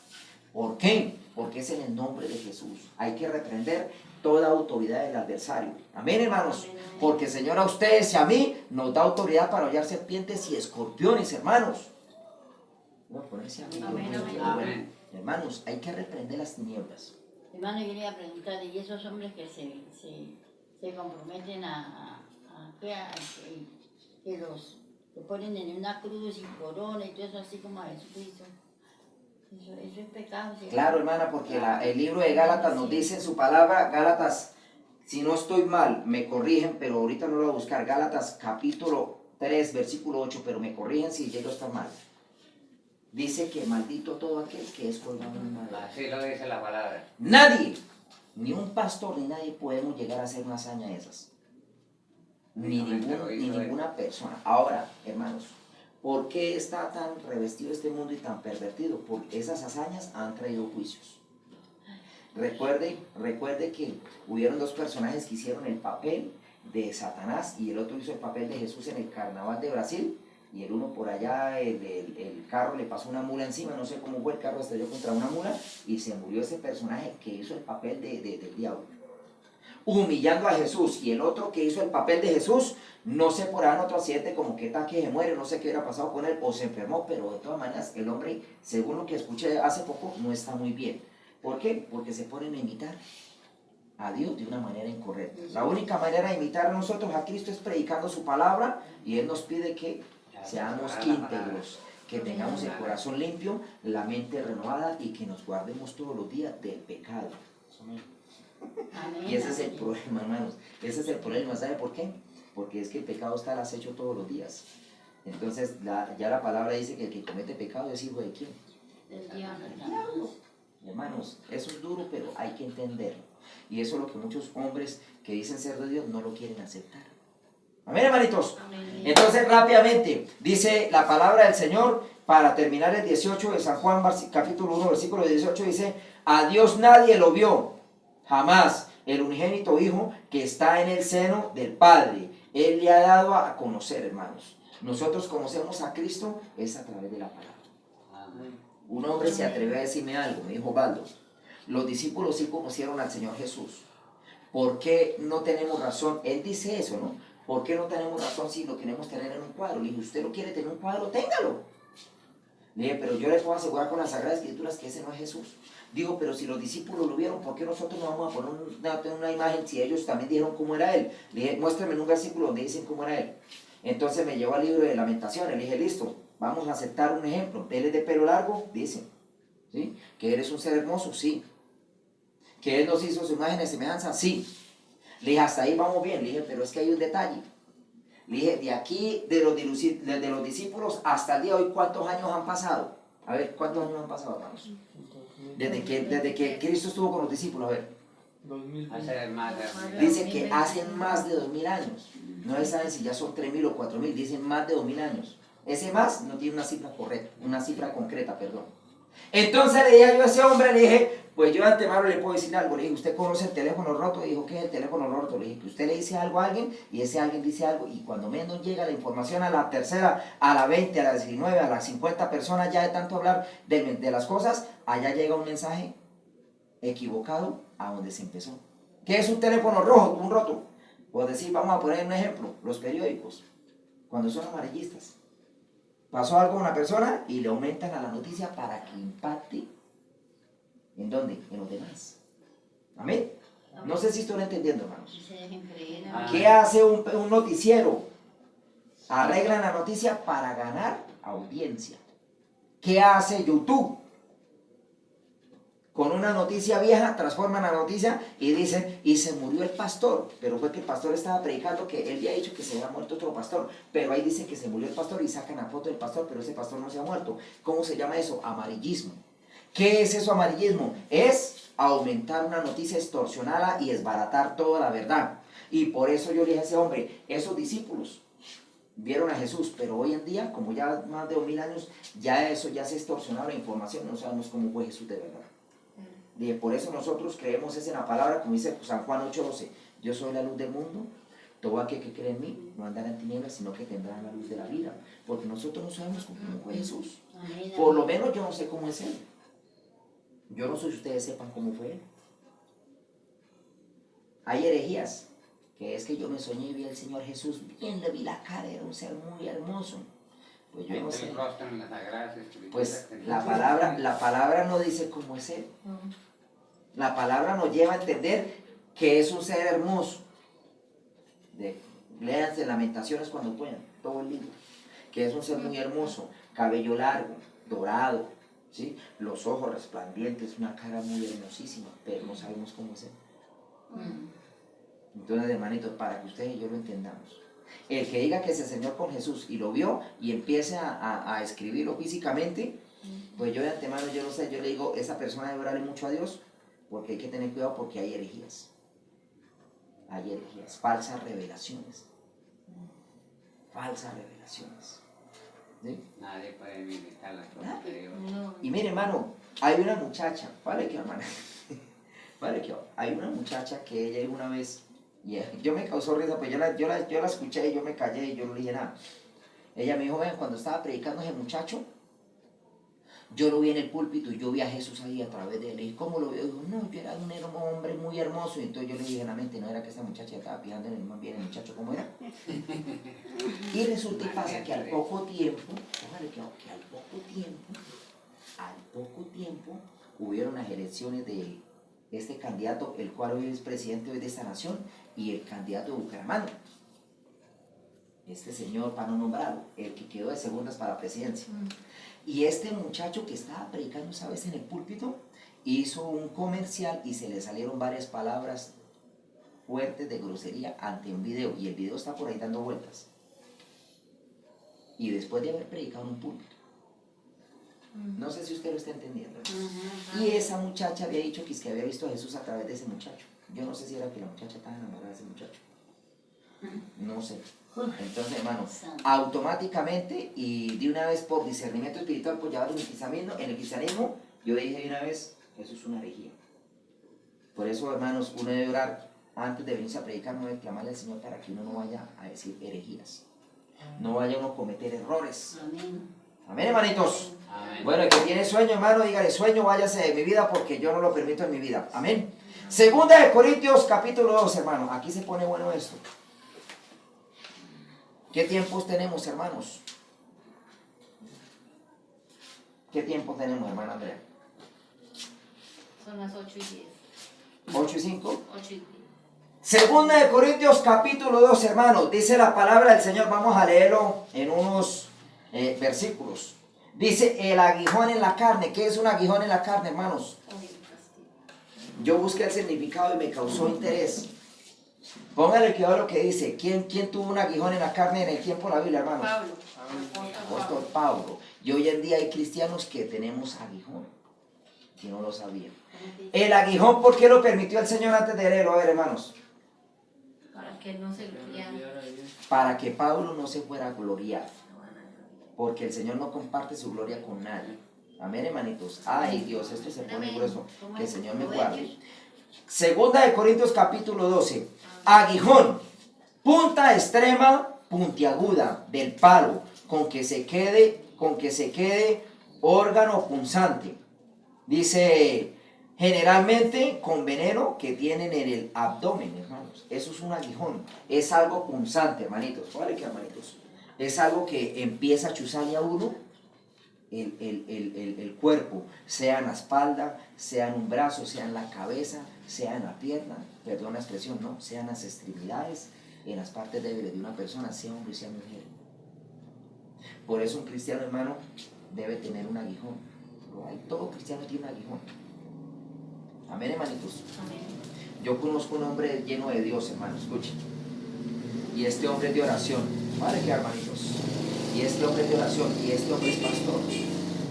Speaker 2: ¿Por qué? Porque es en el nombre de Jesús. Hay que reprender toda autoridad del adversario. Amén, hermanos. Porque el Señor a ustedes y a mí nos da autoridad para hollar serpientes y escorpiones, hermanos. Bueno, ponerse a mí.
Speaker 5: Amén, amén.
Speaker 1: Amén.
Speaker 2: Hermanos, hay que reprender las tinieblas.
Speaker 5: Hermano, yo le iba a preguntar, ¿y esos hombres que se comprometen que los que ponen en una cruz y corona y todo eso así como a Jesucristo? Eso es pecado, ¿sí?
Speaker 2: Claro, hermana, porque el libro de Gálatas nos dice en su palabra, Gálatas, si no estoy mal, me corrigen, pero ahorita no lo voy a buscar, Gálatas capítulo 3, versículo 8, pero me corrigen si llego a estar mal. Dice que maldito todo aquel que es colgado en una madera.
Speaker 1: Así lo dice la palabra.
Speaker 2: Nadie, ni un pastor ni nadie podemos llegar a hacer una hazaña de esas. Ni ninguna persona. Ahora, hermanos, ¿por qué está tan revestido este mundo y tan pervertido? Porque esas hazañas han traído juicios. Recuerde que hubieron dos personajes que hicieron el papel de Satanás y el otro hizo el papel de Jesús en el carnaval de Brasil. Y el uno por allá, el carro le pasó una mula encima, no sé cómo fue, el carro estrelló contra una mula y se murió ese personaje que hizo el papel del diablo, humillando a Jesús. Y el otro que hizo el papel de Jesús, no sé, por ahí en otro accidente como que está que se muere, no sé qué hubiera pasado con él, o se enfermó, pero de todas maneras el hombre, según lo que escuché hace poco, no está muy bien. ¿Por qué? Porque se ponen a imitar a Dios de una manera incorrecta. La única manera de imitar a nosotros a Cristo es predicando su palabra, y Él nos pide que seamos íntegros, que tengamos el corazón limpio, la mente renovada y que nos guardemos todos los días del pecado.
Speaker 5: Amén,
Speaker 2: Y ese es el
Speaker 5: amén.
Speaker 2: problema, hermanos. Ese es el problema. ¿Sabe por qué? Porque es que el pecado está al acecho todos los días. Entonces, ya la palabra dice que el que comete pecado es hijo de quién.
Speaker 5: Del diablo.
Speaker 2: Hermanos, eso es duro, pero hay que entenderlo. Y eso es lo que muchos hombres que dicen ser de Dios no lo quieren aceptar. Amén, hermanitos.
Speaker 4: Amén.
Speaker 2: Entonces, rápidamente, dice la palabra del Señor, para terminar el 18 de San Juan, capítulo 1, versículo 18, dice: a Dios nadie lo vio, jamás, el unigénito Hijo que está en el seno del Padre. Él le ha dado a conocer, hermanos. Nosotros conocemos a Cristo es a través de la palabra.
Speaker 1: Amén.
Speaker 2: Un hombre se atrevió a decirme algo, me dijo: Baldo, los discípulos sí conocieron al Señor Jesús. ¿Por qué no tenemos razón? Él dice eso, ¿no? ¿Por qué no tenemos razón si lo queremos tener en un cuadro? Le dije: usted lo quiere tener en un cuadro, téngalo. Le dije: pero yo le puedo asegurar con las Sagradas Escrituras que ese no es Jesús. Digo: pero si los discípulos lo vieron, ¿por qué nosotros no vamos a poner una imagen si ellos también dijeron cómo era Él? Le dije: muéstrame un versículo donde dicen cómo era Él. Entonces me llevó al libro de Lamentaciones. Le dije: listo, vamos a aceptar un ejemplo. Él es de pelo largo, dice, ¿sí? Que Él es un ser hermoso, sí. Que Él nos hizo su imagen y semejanza, sí. Le dije: hasta ahí vamos bien. Le dije: pero es que hay un detalle. Le dije: de aquí, de los discípulos hasta el día de hoy, ¿cuántos años han pasado? A ver, ¿cuántos años han pasado, hermanos? Desde que Cristo estuvo con los discípulos, a ver.
Speaker 6: 2020.
Speaker 1: Hace más de...
Speaker 2: Dice que hacen más de 2000 años. No se saben si ya son 3000 o 4000, dicen más de 2000 años. Ese más no tiene una cifra correcta, una cifra concreta, perdón. Entonces le dije yo a ese hombre, le dije: pues yo de antemano le puedo decir algo. Le dije: ¿usted conoce el teléfono roto? Y dijo: ¿qué es el teléfono roto? Le dije: que usted le dice algo a alguien y ese alguien dice algo, y cuando menos llega la información a la tercera, a la 20, a la 19, a las 50 personas, ya de tanto hablar de las cosas, allá llega un mensaje equivocado a donde se empezó. ¿Qué es un teléfono rojo, un roto? Por decir, vamos a poner un ejemplo, los periódicos, cuando son amarillistas. Pasó algo a una persona y le aumentan a la noticia para que impacte. ¿En dónde? En los demás. Amén. No sé si estoy entendiendo, hermanos.
Speaker 5: Se dejen creer.
Speaker 1: Ah.
Speaker 2: ¿Qué hace un noticiero? Arreglan la noticia para ganar audiencia. ¿Qué hace YouTube? Con una noticia vieja, transforman la noticia y dicen: y se murió el pastor. Pero fue que el pastor estaba predicando que él había dicho que se había muerto otro pastor. Pero ahí dice que se murió el pastor y sacan la foto del pastor, pero ese pastor no se ha muerto. ¿Cómo se llama eso? Amarillismo. ¿Qué es eso, amarillismo? Es aumentar una noticia, extorsionarla y desbaratar toda la verdad. Y por eso yo le dije a ese hombre, esos discípulos vieron a Jesús, pero hoy en día, como ya más de 2000 años, ya eso ya se ha extorsionado la información, no sabemos cómo fue Jesús de verdad. Dije, por eso nosotros creemos es en la palabra, como dice San Juan 8:12, yo soy la luz del mundo, todo aquel que cree en mí no andará en tinieblas, sino que tendrá la luz de la vida, porque nosotros no sabemos cómo fue Jesús.
Speaker 5: Amén,
Speaker 2: Por lo
Speaker 5: amén.
Speaker 2: menos yo no sé cómo es Él. Yo no sé si ustedes sepan cómo fue Él. Hay herejías, que es que yo me soñé y vi al Señor Jesús, bien le vi la cara, era un ser muy hermoso. Pues yo no
Speaker 1: Entre
Speaker 2: sé.
Speaker 1: el rostro en las Sagradas Escrituras.
Speaker 2: Pues
Speaker 1: tenía-
Speaker 2: la palabra no dice cómo es Él. La palabra nos lleva a entender que es un ser hermoso. Léanse Lamentaciones cuando puedan, todo el libro. Que es un ser muy hermoso, cabello largo, dorado, ¿sí? Los ojos resplandientes, una cara muy hermosísima, pero no sabemos cómo es Él. Entonces, hermanitos, para que ustedes y yo lo entendamos. El que diga que se Señor con Jesús y lo vio y empiece a escribirlo físicamente, pues yo de antemano, yo no sé, yo le digo, esa persona debe orarle mucho a Dios, porque hay que tener cuidado porque hay herejías. Hay herejías, falsas revelaciones. Falsas revelaciones. ¿Sí?
Speaker 1: Nadie puede militar la cosa de Dios.
Speaker 4: No.
Speaker 2: Y mire, hermano, hay una muchacha, vale que hermano, vale que hay una muchacha que ella una vez, y yo me causó risa, pues yo la escuché y yo me callé y yo no le dije nada. Ella me dijo, ven, cuando estaba predicando ese muchacho, yo lo vi en el púlpito y yo vi a Jesús ahí a través de él. Y ¿cómo lo vio? Dijo, no, yo era un hombre muy hermoso. Y entonces yo le dije en la mente, no era que esta muchacha estaba pillando en el más bien el muchacho como era. Y resulta y pasa que al poco tiempo, ojalá que al poco tiempo, hubieron las elecciones de este candidato, el cual hoy es presidente hoy de esta nación, y el candidato de Bucaramanga. Este señor, para no nombrarlo, el que quedó de segundas para la presidencia. Y este muchacho que estaba predicando esa vez en el púlpito, hizo un comercial y se le salieron varias palabras fuertes de grosería ante un video. Y el video está por ahí dando vueltas. Y después de haber predicado en un púlpito. No sé si usted lo está entendiendo. Y esa muchacha había dicho que es que había visto a Jesús a través de ese muchacho. Yo no sé si era que la muchacha estaba enamorada de ese muchacho. No sé. Entonces, hermano, automáticamente y de una vez por discernimiento espiritual, pues ya en el cristianismo, yo dije de una vez, eso es una herejía. Por eso, hermanos, uno debe orar antes de venirse a predicar, no debe clamarle al Señor para que uno no vaya a decir herejías. No vaya uno a cometer errores.
Speaker 5: Amén.
Speaker 2: Amén, hermanitos.
Speaker 1: Amén.
Speaker 2: Bueno, el que tiene sueño, hermano, dígale sueño, váyase de mi vida porque yo no lo permito en mi vida. Amén. Segunda de Corintios, capítulo 2, hermano. Aquí se pone bueno esto. ¿Qué tiempos tenemos, hermanos? ¿Qué tiempo tenemos, hermana Andrea?
Speaker 4: Son las 8 y 10.
Speaker 2: 8 y 5.
Speaker 4: 8 y 10.
Speaker 2: Segunda de Corintios capítulo 2, hermanos, dice la palabra del Señor, vamos a leerlo en unos versículos. Dice, el aguijón en la carne. ¿Qué es un aguijón en la carne, hermanos? Yo busqué el significado y me causó interés. Póngale cuidado lo que dice. ¿Quién tuvo un aguijón en la carne en el tiempo de la Biblia, hermanos?
Speaker 4: Pablo.
Speaker 2: Apóstol Pablo. Y hoy en día hay cristianos que tenemos aguijón, que no lo sabían. El aguijón, ¿por qué lo permitió el Señor antes de leerlo? A ver, hermanos.
Speaker 4: Para que no se gloriara.
Speaker 2: Para que Pablo no se fuera a gloriar. Porque el Señor no comparte su gloria con nadie. Amén, hermanitos. Ay, Dios, esto se pone grueso. Que el Señor me guarde. Segunda de Corintios capítulo 12. Aguijón, punta extrema, puntiaguda del palo, con que se quede órgano punzante. Dice, generalmente con veneno que tienen en el abdomen, hermanos. Eso es un aguijón. Es algo punzante, hermanitos. ¿Vale que, hermanitos? Es algo que empieza a chuzarle a uno el cuerpo, sea en la espalda, sea en un brazo, sea en la cabeza, sea en la pierna, perdón la expresión, no, sea en las extremidades, en las partes débiles de una persona, sea hombre, sea mujer. Por eso un cristiano, hermano, debe tener un aguijón. Todo cristiano tiene un aguijón. Amén, hermanitos.
Speaker 4: Amén.
Speaker 2: Yo conozco un hombre lleno de Dios, hermano, escuchen. Y este hombre es de oración. ¿Vale qué, hermanitos? Y este hombre es de oración, y este hombre es pastor.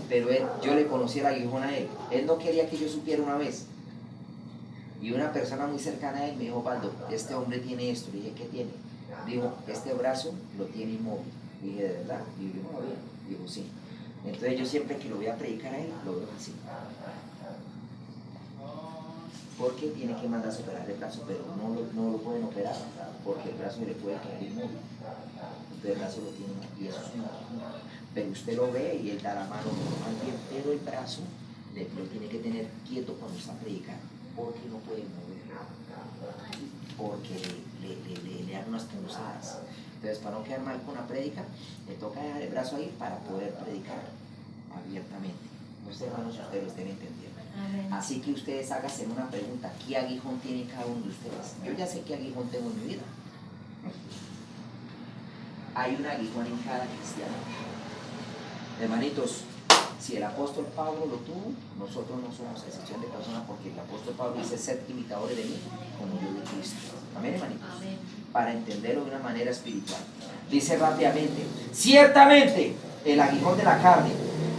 Speaker 2: Pero yo le conocí el aguijón a él. Él no quería que yo supiera una vez. Y una persona muy cercana a él me dijo, Baldo, este hombre tiene esto. Le dije, ¿qué tiene? Dijo, este brazo lo tiene inmóvil. Dije, ¿de verdad? Y yo, no, bien. Dijo, sí. Entonces yo siempre que lo voy a predicar a él, lo veo así. Porque tiene que mandar a operar el brazo, pero no lo pueden operar, porque el brazo le puede quedar inmóvil. Entonces el brazo lo tiene mal, y eso es una locura. Pero usted lo ve y él da la mano normal bien, pero el brazo lo tiene que tener quieto cuando está predicando, porque no puede mover, porque le dan unas punzadas. Entonces, para no quedar mal con la prédica, le toca dejar el brazo ahí para poder predicar abiertamente. No sé, hermanos, si ustedes lo estén entendiendo.
Speaker 4: Amén.
Speaker 2: Así que ustedes háganse una pregunta: ¿qué aguijón tiene cada uno de ustedes? Yo ya sé qué aguijón tengo en mi vida. Hay un aguijón en cada cristiano. Hermanitos, si el apóstol Pablo lo tuvo, nosotros no somos excepción de persona, porque el apóstol Pablo dice: sed imitadores de mí como yo de Cristo. Amén, hermanitos.
Speaker 4: Amén.
Speaker 2: Para entenderlo de una manera espiritual. Dice rápidamente: ciertamente el aguijón de la carne,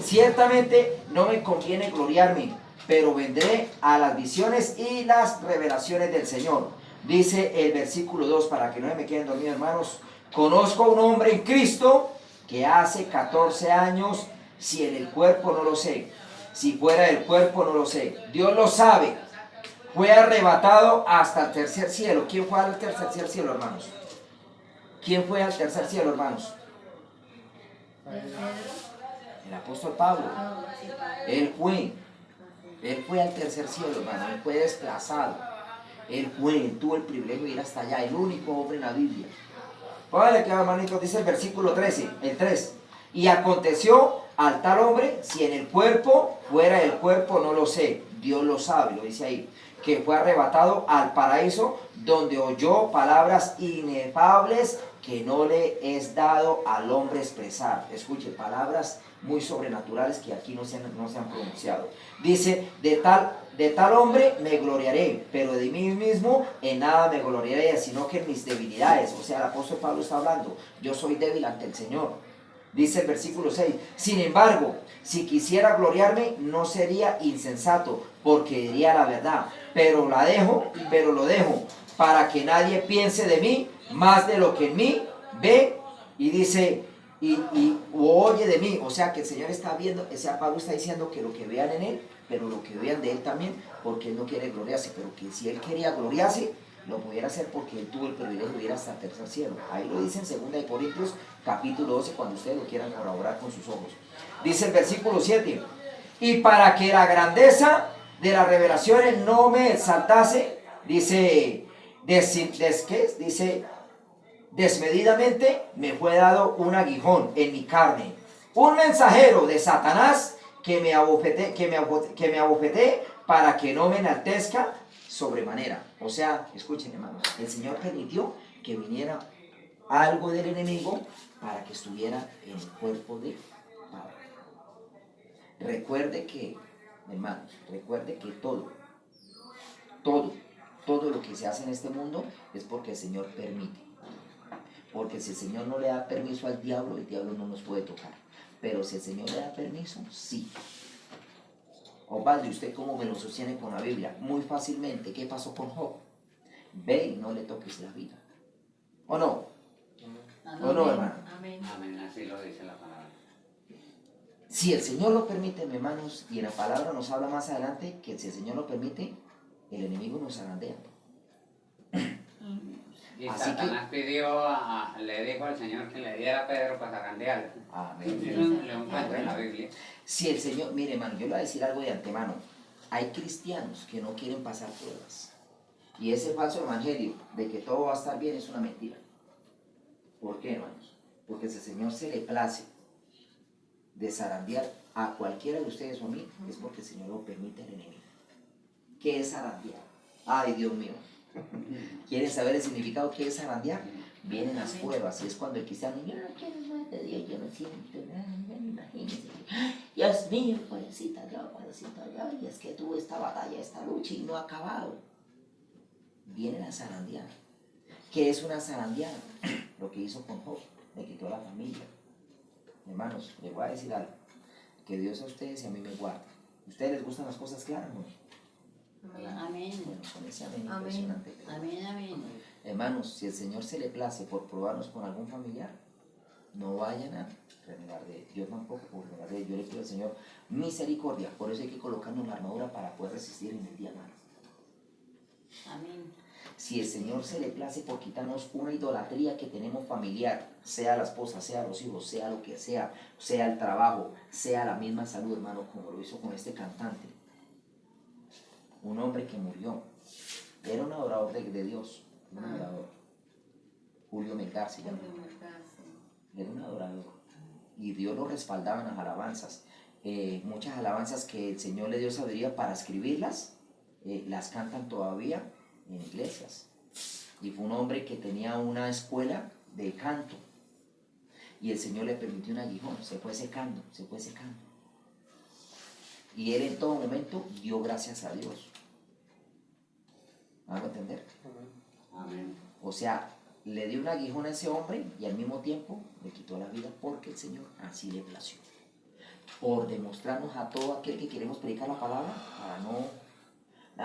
Speaker 2: ciertamente no me conviene gloriarme, pero vendré a las visiones y las revelaciones del Señor. Dice el versículo 2, para que no me queden dormidos, hermanos: conozco a un hombre en Cristo que hace 14 años, si en el cuerpo no lo sé, si fuera del cuerpo no lo sé, Dios lo sabe, fue arrebatado hasta el tercer cielo. ¿Quién fue al tercer cielo, hermanos? ¿Quién fue al tercer cielo, hermanos? El apóstol Pablo. Él fue al tercer cielo, hermano. Él fue desplazado. Él tuvo el privilegio de ir hasta allá, el único hombre en la Biblia. Póngale que, hermanito, dice el versículo 13, el 3. Y aconteció al tal hombre, si en el cuerpo, fuera del cuerpo, no lo sé, Dios lo sabe, lo dice ahí, que fue arrebatado al paraíso, donde oyó palabras inefables que no le es dado al hombre expresar. Escuche, palabras muy sobrenaturales que aquí no se han pronunciado. Dice: de tal hombre me gloriaré, pero de mí mismo en nada me gloriaré, sino que en mis debilidades. O sea, el apóstol Pablo está hablando: yo soy débil ante el Señor. Dice el versículo 6: sin embargo, si quisiera gloriarme, no sería insensato, porque diría la verdad, pero lo dejo, para que nadie piense de mí más de lo que en mí ve, y dice, o oye de mí. O sea, que el Señor está viendo, o sea, Pablo está diciendo que lo que vean en él, pero lo que vean de él también, porque él no quiere gloriarse, pero que si él quería gloriarse, lo pudiera hacer, porque él tuvo el privilegio de ir hasta el tercer cielo. Ahí lo dice en 2 Corintios capítulo 12, cuando ustedes lo quieran corroborar con sus ojos. Dice el versículo 7: y para que la grandeza de las revelaciones no me exaltase, dice, dice, desmedidamente me fue dado un aguijón en mi carne, un mensajero de Satanás que me abofeté para que no me enaltezca sobremanera. O sea, escuchen, hermanos, el Señor permitió que viniera algo del enemigo para que estuviera en el cuerpo de Pablo. Recuerde que, hermanos, todo lo que se hace en este mundo es porque el Señor permite. Porque si el Señor no le da permiso al diablo, el diablo no nos puede tocar. Pero si el Señor le da permiso, sí. Osvaldo, ¿usted cómo me lo sostiene con la Biblia? Muy fácilmente. ¿Qué pasó con Job? Ve y no le toques la vida. ¿O no?
Speaker 5: Amén.
Speaker 2: ¿O no, hermano?
Speaker 4: Amén.
Speaker 1: Amén, así lo dice la palabra.
Speaker 2: Si el Señor lo permite, mis hermanos, y en la palabra nos habla más adelante que si el Señor lo permite, el enemigo nos zarandea.
Speaker 1: Y
Speaker 2: Así
Speaker 1: Satanás le dijo al Señor que le diera a Pedro para zarandearlo.
Speaker 2: Amén.
Speaker 1: Eso lo encuentro en la Biblia.
Speaker 2: Si el Señor, mire, hermano, yo le voy a decir algo de antemano. Hay cristianos que no quieren pasar pruebas. Y ese falso evangelio de que todo va a estar bien es una mentira. ¿Por qué, hermanos? Porque si el Señor se le place de zarandear a cualquiera de ustedes o a mí, es porque el Señor lo permite al enemigo. ¿Qué es zarandear? Ay, Dios mío. ¿Quieren saber el significado que es zarandear? Vienen las pruebas, y es cuando el cristiano: yo no quiero más de Dios, yo no siento nada, imagínense. Dios mío, pobrecita Dios, y es que tuvo esta batalla, esta lucha y no ha acabado. Vienen a zarandear. ¿Qué es una zarandeada? Lo que hizo con Job, le quitó la familia. Hermanos, les voy a decir algo: que Dios a ustedes y a mí me guarde. ¿A ustedes les gustan las cosas claras, no?
Speaker 5: Amén.
Speaker 2: Bueno, con ese amén
Speaker 4: Amén.
Speaker 2: impresionante.
Speaker 5: Amén, amén.
Speaker 2: Hermanos, si el Señor se le place por probarnos con algún familiar, no vayan a renegar de él. Yo tampoco puedo renegar de él. Yo le pido al Señor misericordia. Por eso hay que colocarnos la armadura para poder resistir en el día malo.
Speaker 5: Amén.
Speaker 2: Si el Señor se le place por quitarnos una idolatría que tenemos familiar, sea la esposa, sea los hijos, sea lo que sea el trabajo, sea la misma salud, hermano, como lo hizo con este cantante. Un hombre que murió. Era un adorador de Dios. Un adorador. Julio Melgar se llama. Era un adorador. Y Dios lo respaldaba en las alabanzas. Muchas alabanzas que el Señor le dio sabiduría para escribirlas, las cantan todavía en iglesias. Y fue un hombre que tenía una escuela de canto. Y el Señor le permitió un aguijón. Se fue secando, se fue secando. Y él en todo momento dio gracias a Dios. ¿Vamos a entender?
Speaker 5: Amén.
Speaker 2: O sea, le dio un aguijón a ese hombre y al mismo tiempo le quitó la vida porque el Señor así le plació. Por demostrarnos a todo aquel que queremos predicar la palabra, para no,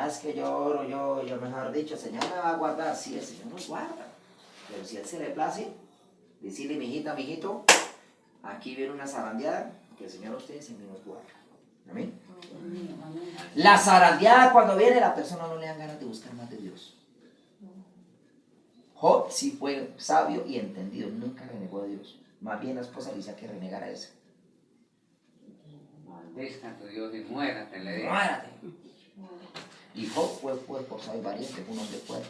Speaker 2: es que yo oro, yo mejor dicho, el Señor me va a guardar. Sí, el Señor nos guarda. Pero si a Él se le place, decirle, mijita, mijito, aquí viene una zarandeada, que el Señor a ustedes y a mí nos guarda. Amén.
Speaker 5: Amén.
Speaker 2: La zarandeada cuando viene, la persona no le dan ganas de buscar más de Dios. Job sí fue sabio y entendido, nunca renegó a Dios. Más bien la esposa le decía que renegara eso.
Speaker 1: Maldizca a tu Dios y muérate, le digo.
Speaker 2: ¡Muérate! Y Job fue por sabio y valiente, fue un hombre fuerte.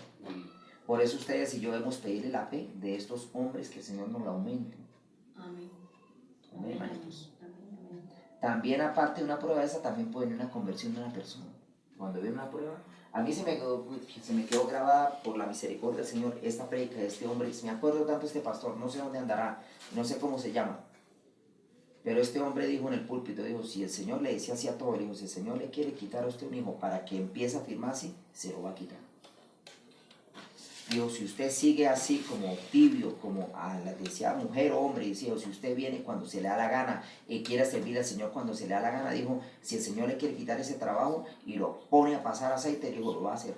Speaker 2: Por eso ustedes y yo debemos pedirle la fe de estos hombres que el Señor nos la aumente.
Speaker 5: Amén.
Speaker 2: Amén, hermanitos. También aparte de una prueba esa, también puede venir una conversión de una persona. Cuando viene una prueba, a mí se me quedó grabada por la misericordia del Señor esta predica de este hombre. Me acuerdo tanto de este pastor, no sé dónde andará, no sé cómo se llama. Pero este hombre dijo en el púlpito, dijo, si el Señor le decía así a todo, dijo, si el Señor le quiere quitar a usted un hijo para que empiece a firmarse, se lo va a quitar. Dijo, si usted sigue así como tibio, como decía mujer o hombre, decía, si usted viene cuando se le da la gana y quiere servir al Señor cuando se le da la gana, dijo, si el Señor le quiere quitar ese trabajo y lo pone a pasar aceite, dijo, lo va a hacer.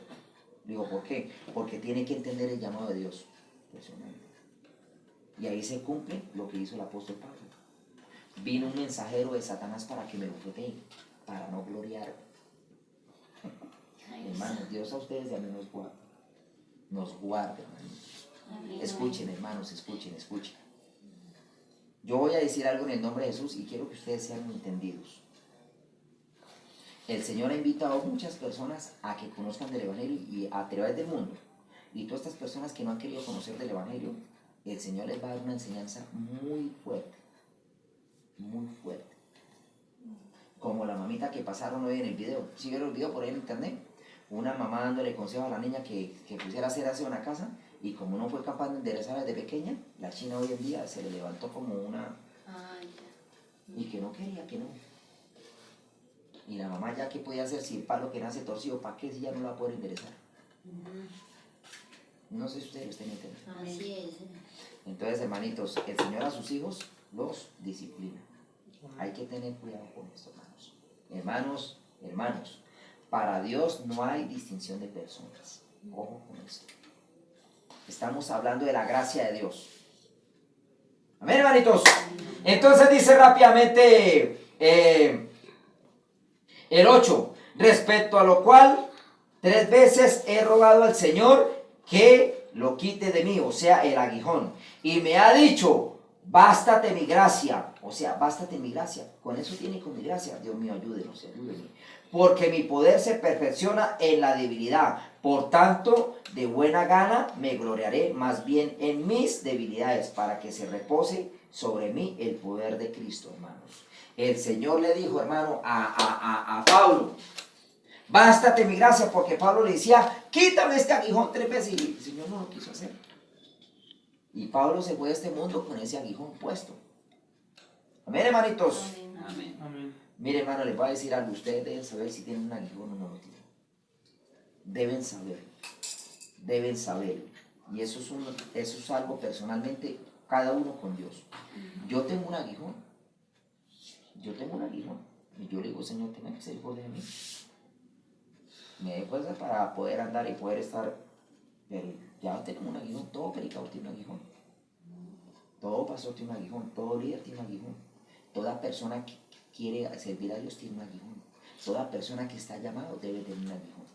Speaker 2: Digo, ¿por qué? Porque tiene que entender el llamado de Dios. Impresionante. Y ahí se cumple lo que hizo el apóstol Pablo. Vino un mensajero de Satanás para que me bofetee, para no gloriar. Hermanos, Dios a ustedes y a mí nos guarda. Nos guarda, hermanos. Escuchen, hermanos, escuchen. Yo voy a decir algo en el nombre de Jesús y quiero que ustedes sean entendidos. El Señor ha invitado a muchas personas a que conozcan del Evangelio y a través del mundo. Y todas estas personas que no han querido conocer del Evangelio, el Señor les va a dar una enseñanza muy fuerte. Muy fuerte. Como la mamita que pasaron hoy en el video. ¿Sí vieron el video por ahí en internet? Una mamá dándole consejo a la niña que pusiera a hacer aseo en la casa y como no fue capaz de enderezar desde pequeña, la china hoy en día se le levantó como una... y que no quería, que no. Y la mamá ya que podía hacer si el palo que nace torcido, ¿para qué si ya no la puede enderezar? No sé si ustedes lo estén entendiendo.
Speaker 5: Así es.
Speaker 2: Entonces, hermanitos, el Señor a sus hijos los disciplina. Hay que tener cuidado con esto, hermanos. Hermanos, para Dios no hay distinción de personas. Ojo con esto. Estamos hablando de la gracia de Dios. Amén, hermanitos. Entonces dice rápidamente el 8. Respecto a lo cual 3 veces he rogado al Señor que lo quite de mí, o sea, el aguijón. Y me ha dicho, bástate mi gracia. O sea, bástate mi gracia. Con eso tiene con mi gracia. Dios mío, ayúdenos, ayúdenme. Porque mi poder se perfecciona en la debilidad. Por tanto, de buena gana me gloriaré más bien en mis debilidades, para que se repose sobre mí el poder de Cristo, hermanos. El Señor le dijo, hermano, a Pablo, bástate mi gracia, porque Pablo le decía, quítame este aguijón 3 veces, y el Señor no lo quiso hacer. Y Pablo se fue a este mundo con ese aguijón puesto. Amén, hermanitos.
Speaker 1: Amén.
Speaker 6: Amén.
Speaker 2: Mire, hermano, les voy a decir algo. Ustedes deben saber si tienen un aguijón o no lo tienen. Deben saber. Deben saber. Y eso es algo personalmente, cada uno con Dios. Yo tengo un aguijón. Y yo le digo, Señor, tenga misericordia de mí. me dé fuerza para poder andar y poder estar, pero ya tenemos un aguijón, todo predicador tiene un aguijón, todo pastor tiene un aguijón, todo líder tiene un aguijón, toda persona que quiere servir a Dios tiene un aguijón, toda persona que está llamado debe tener un aguijón,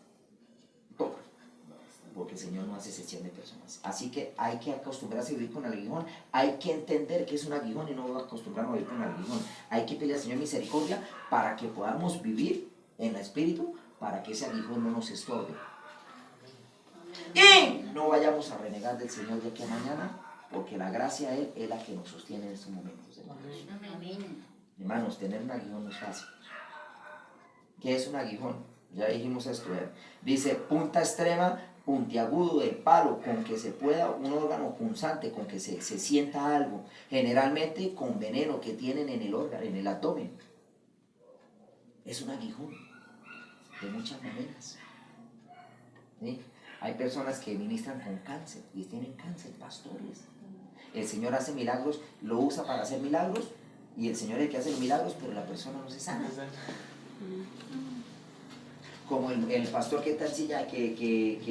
Speaker 2: todo, porque el Señor no hace excepción de personas. Así que hay que acostumbrarse a vivir con el aguijón, hay que entender que es un aguijón y no acostumbrarnos a vivir con el aguijón. Hay que pedirle al Señor misericordia para que podamos vivir en el Espíritu, para que ese aguijón no nos estorbe. Y no vayamos a renegar del Señor de aquí a mañana, porque la gracia de Él es la que nos sostiene en estos momentos.
Speaker 5: Amén.
Speaker 2: Hermanos, tener un aguijón no es fácil. ¿Qué es un aguijón? Ya dijimos esto. Dice, punta extrema, puntiagudo del palo, con que se pueda, un órgano punzante, con que se sienta algo, generalmente con veneno que tienen en el órgano, en el abdomen. Es un aguijón, de muchas maneras. ¿Sí? Hay personas que ministran con cáncer, y tienen cáncer, pastores. El Señor hace milagros, lo usa para hacer milagros, y el Señor es el que hace los milagros, pero la persona no se sana. Como el pastor que está en silla, que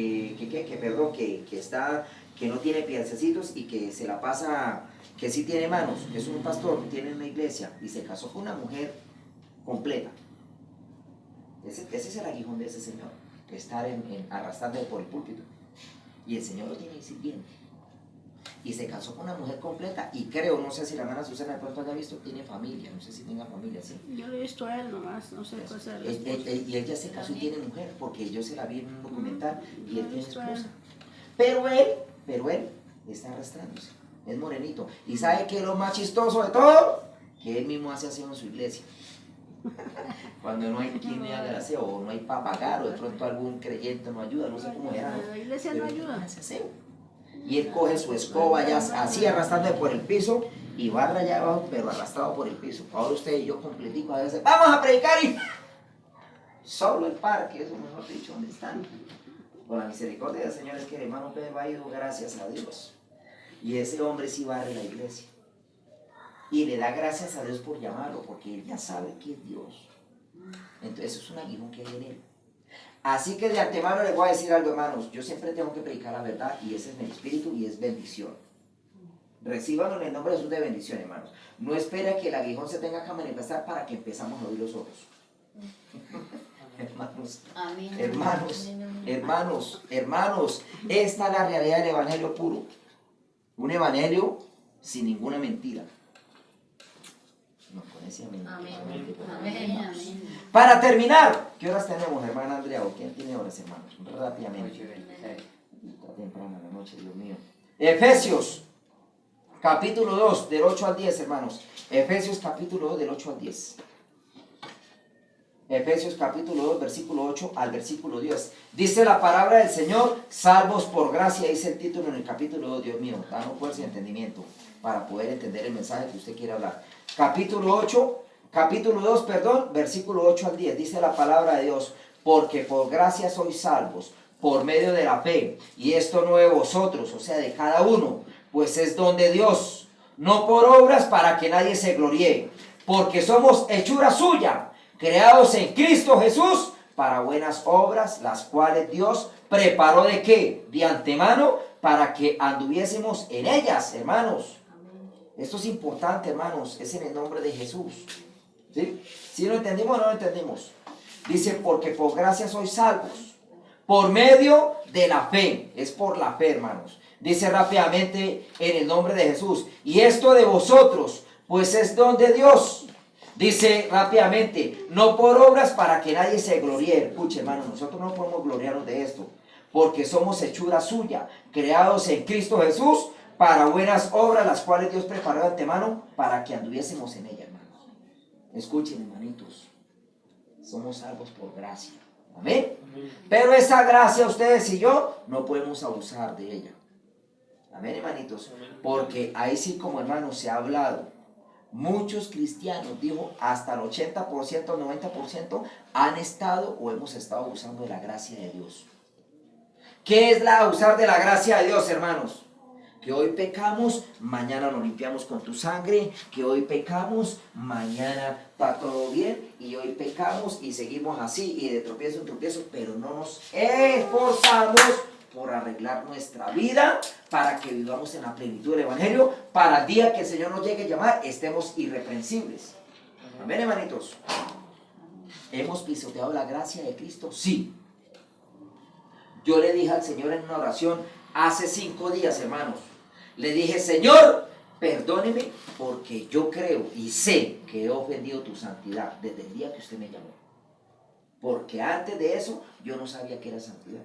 Speaker 2: no tiene piececitos y que se la pasa, que sí tiene manos, que es un pastor, tiene una iglesia y se casó con una mujer completa. Ese es el aguijón de ese señor, estar arrastrando por el púlpito. Y el Señor lo tiene sirviendo. Y se casó con una mujer completa y creo, no sé si la hermana Susana de pronto haya visto, tiene familia, no sé si tenga familia, ¿sí?
Speaker 3: Yo lo he visto a él nomás, no sé qué hacer.
Speaker 2: Y él ya se casó y tiene mujer, porque yo se la vi en un documental y él tiene
Speaker 3: Yo lo he visto a
Speaker 2: esposa. Pero él está arrastrándose, es morenito. ¿Y sabe qué es lo más chistoso de todo? Que él mismo hace aseo en su iglesia. Cuando no hay quien le haga el aseo, o no hay para pagar, o de pronto algún creyente no ayuda, no sé cómo era.
Speaker 3: La iglesia no ayuda.
Speaker 2: Hace aseo. Y él coge su escoba ya así arrastrando por el piso y barra allá abajo, pero arrastrado por el piso. Ahora usted y yo completico a veces, vamos a predicar y solo el parque, eso mejor dicho, ¿dónde están? Con la misericordia del Señor es que el hermano Pedro ha ido, gracias a Dios. Y ese hombre sí barre la iglesia. Y le da gracias a Dios por llamarlo, porque él ya sabe que es Dios. Entonces eso es un aguijón que hay en él. Así que de antemano les voy a decir algo, hermanos. Yo siempre tengo que predicar la verdad y ese es mi espíritu y es bendición. Recíbanlo en el nombre de Jesús de bendición, hermanos. No espera que el aguijón se tenga que manifestar para que empezamos a oír los otros. Hermanos,
Speaker 5: Amén.
Speaker 2: hermanos, esta es la realidad del evangelio puro. Un evangelio sin ninguna mentira. No, con ese amén.
Speaker 5: Amén.
Speaker 2: Para terminar, ¿qué horas tenemos, hermana Andrea? ¿O quién tiene horas, hermanos? Rápidamente.
Speaker 1: 8:26.
Speaker 2: Está temprano la noche, Dios mío. Efesios, capítulo 2, del 8 al 10, hermanos. Efesios, capítulo 2, del 8 al 10. Efesios, capítulo 2, versículo 8 al versículo 10. Dice la palabra del Señor, salvos por gracia, dice el título en el capítulo 2, Dios mío. Danos fuerza y entendimiento para poder entender el mensaje que usted quiere hablar. Capítulo 2, versículo 8 al 10, dice la palabra de Dios, porque por gracia sois salvos, por medio de la fe, y esto no de vosotros, o sea, de cada uno, pues es don de Dios, no por obras para que nadie se gloríe, porque somos hechura suya, creados en Cristo Jesús, para buenas obras, las cuales Dios preparó ¿de qué? De antemano, para que anduviésemos en ellas, hermanos. Esto es importante, hermanos, es en el nombre de Jesús. ¿Sí? ¿Sí lo entendimos o no lo entendimos? Dice, porque por gracia sois salvos, por medio de la fe. Es por la fe, hermanos. Dice rápidamente, en el nombre de Jesús. Y esto de vosotros, pues es don de Dios. Dice rápidamente, no por obras para que nadie se gloríe. Escuche, hermanos, nosotros no podemos gloriarnos de esto, porque somos hechura suya, creados en Cristo Jesús, para buenas obras, las cuales Dios preparó de antemano para que anduviésemos en ellas, hermanos. Escuchen, hermanitos, somos salvos por gracia. Amén. Pero esa gracia, ustedes y yo, no podemos abusar de ella. Amén, hermanitos. Porque ahí sí, como hermanos, se ha hablado. Muchos cristianos, dijo, hasta el 80%, 90% han estado o hemos estado abusando de la gracia de Dios. ¿Qué es abusar de la gracia de Dios, hermanos? Que hoy pecamos, mañana nos limpiamos con tu sangre. Que hoy pecamos, mañana está todo bien. Y hoy pecamos y seguimos así y de tropiezo en tropiezo, pero no nos esforzamos por arreglar nuestra vida para que vivamos en la plenitud del Evangelio, para el día que el Señor nos llegue a llamar, estemos irreprensibles. Amén, hermanitos. ¿Hemos pisoteado la gracia de Cristo? Sí. Yo le dije al Señor en una oración hace 5 días, hermanos. Le dije, Señor, perdóneme porque yo creo y sé que he ofendido tu santidad desde el día que usted me llamó. Porque antes de eso yo no sabía que era santidad.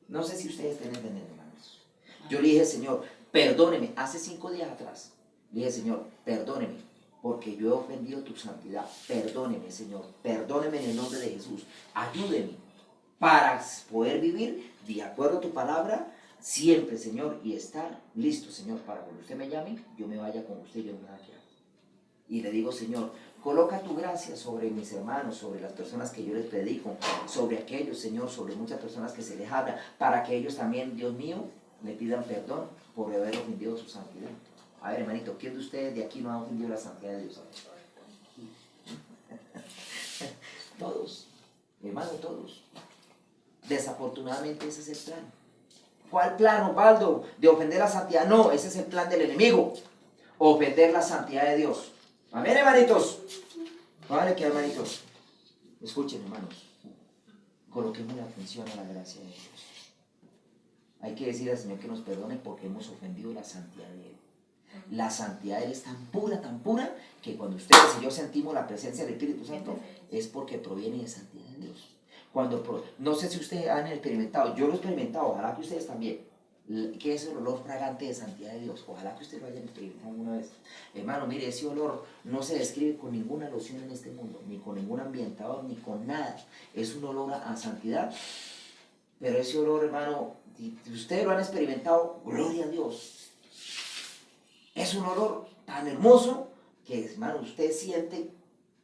Speaker 2: No sé si ustedes están entendiendo, hermanos. Yo le dije, Señor, perdóneme. Hace 5 días atrás le dije, Señor, perdóneme porque yo he ofendido tu santidad. Perdóneme, Señor. Perdóneme en el nombre de Jesús. Ayúdeme para poder vivir de acuerdo a tu palabra siempre, Señor, y estar listo, Señor, para cuando usted me llame, yo me vaya con usted y yo me vaya. Y le digo, Señor, coloca tu gracia sobre mis hermanos, sobre las personas que yo les predico, sobre aquellos, Señor, sobre muchas personas que se les habla, para que ellos también, Dios mío, me pidan perdón por haber ofendido su santidad. A ver, hermanito, ¿quién de ustedes de aquí no ha ofendido la santidad de Dios? Todos, hermano, todos. Desafortunadamente ese es el plan. ¿Cuál plan, Osvaldo? ¿De ofender la santidad? No, ese es el plan del enemigo. Ofender la santidad de Dios. Amén, hermanitos. Vale, que hermanitos. Escuchen, hermanos. Coloquemos la atención a la gracia de Dios. Hay que decir al Señor que nos perdone porque hemos ofendido la santidad de Él. La santidad de Él es tan pura, que cuando ustedes y yo sentimos la presencia del Espíritu Santo, es porque proviene de santidad de Dios. No sé si ustedes han experimentado, yo lo he experimentado, ojalá que ustedes también, que es el olor fragante de santidad de Dios, ojalá que ustedes lo hayan experimentado alguna vez. Hermano, mire, ese olor no se describe con ninguna loción en este mundo, ni con ningún ambientador, ni con nada. Es un olor a santidad, pero ese olor, hermano, si ustedes lo han experimentado, gloria a Dios. Es un olor tan hermoso que, hermano, usted siente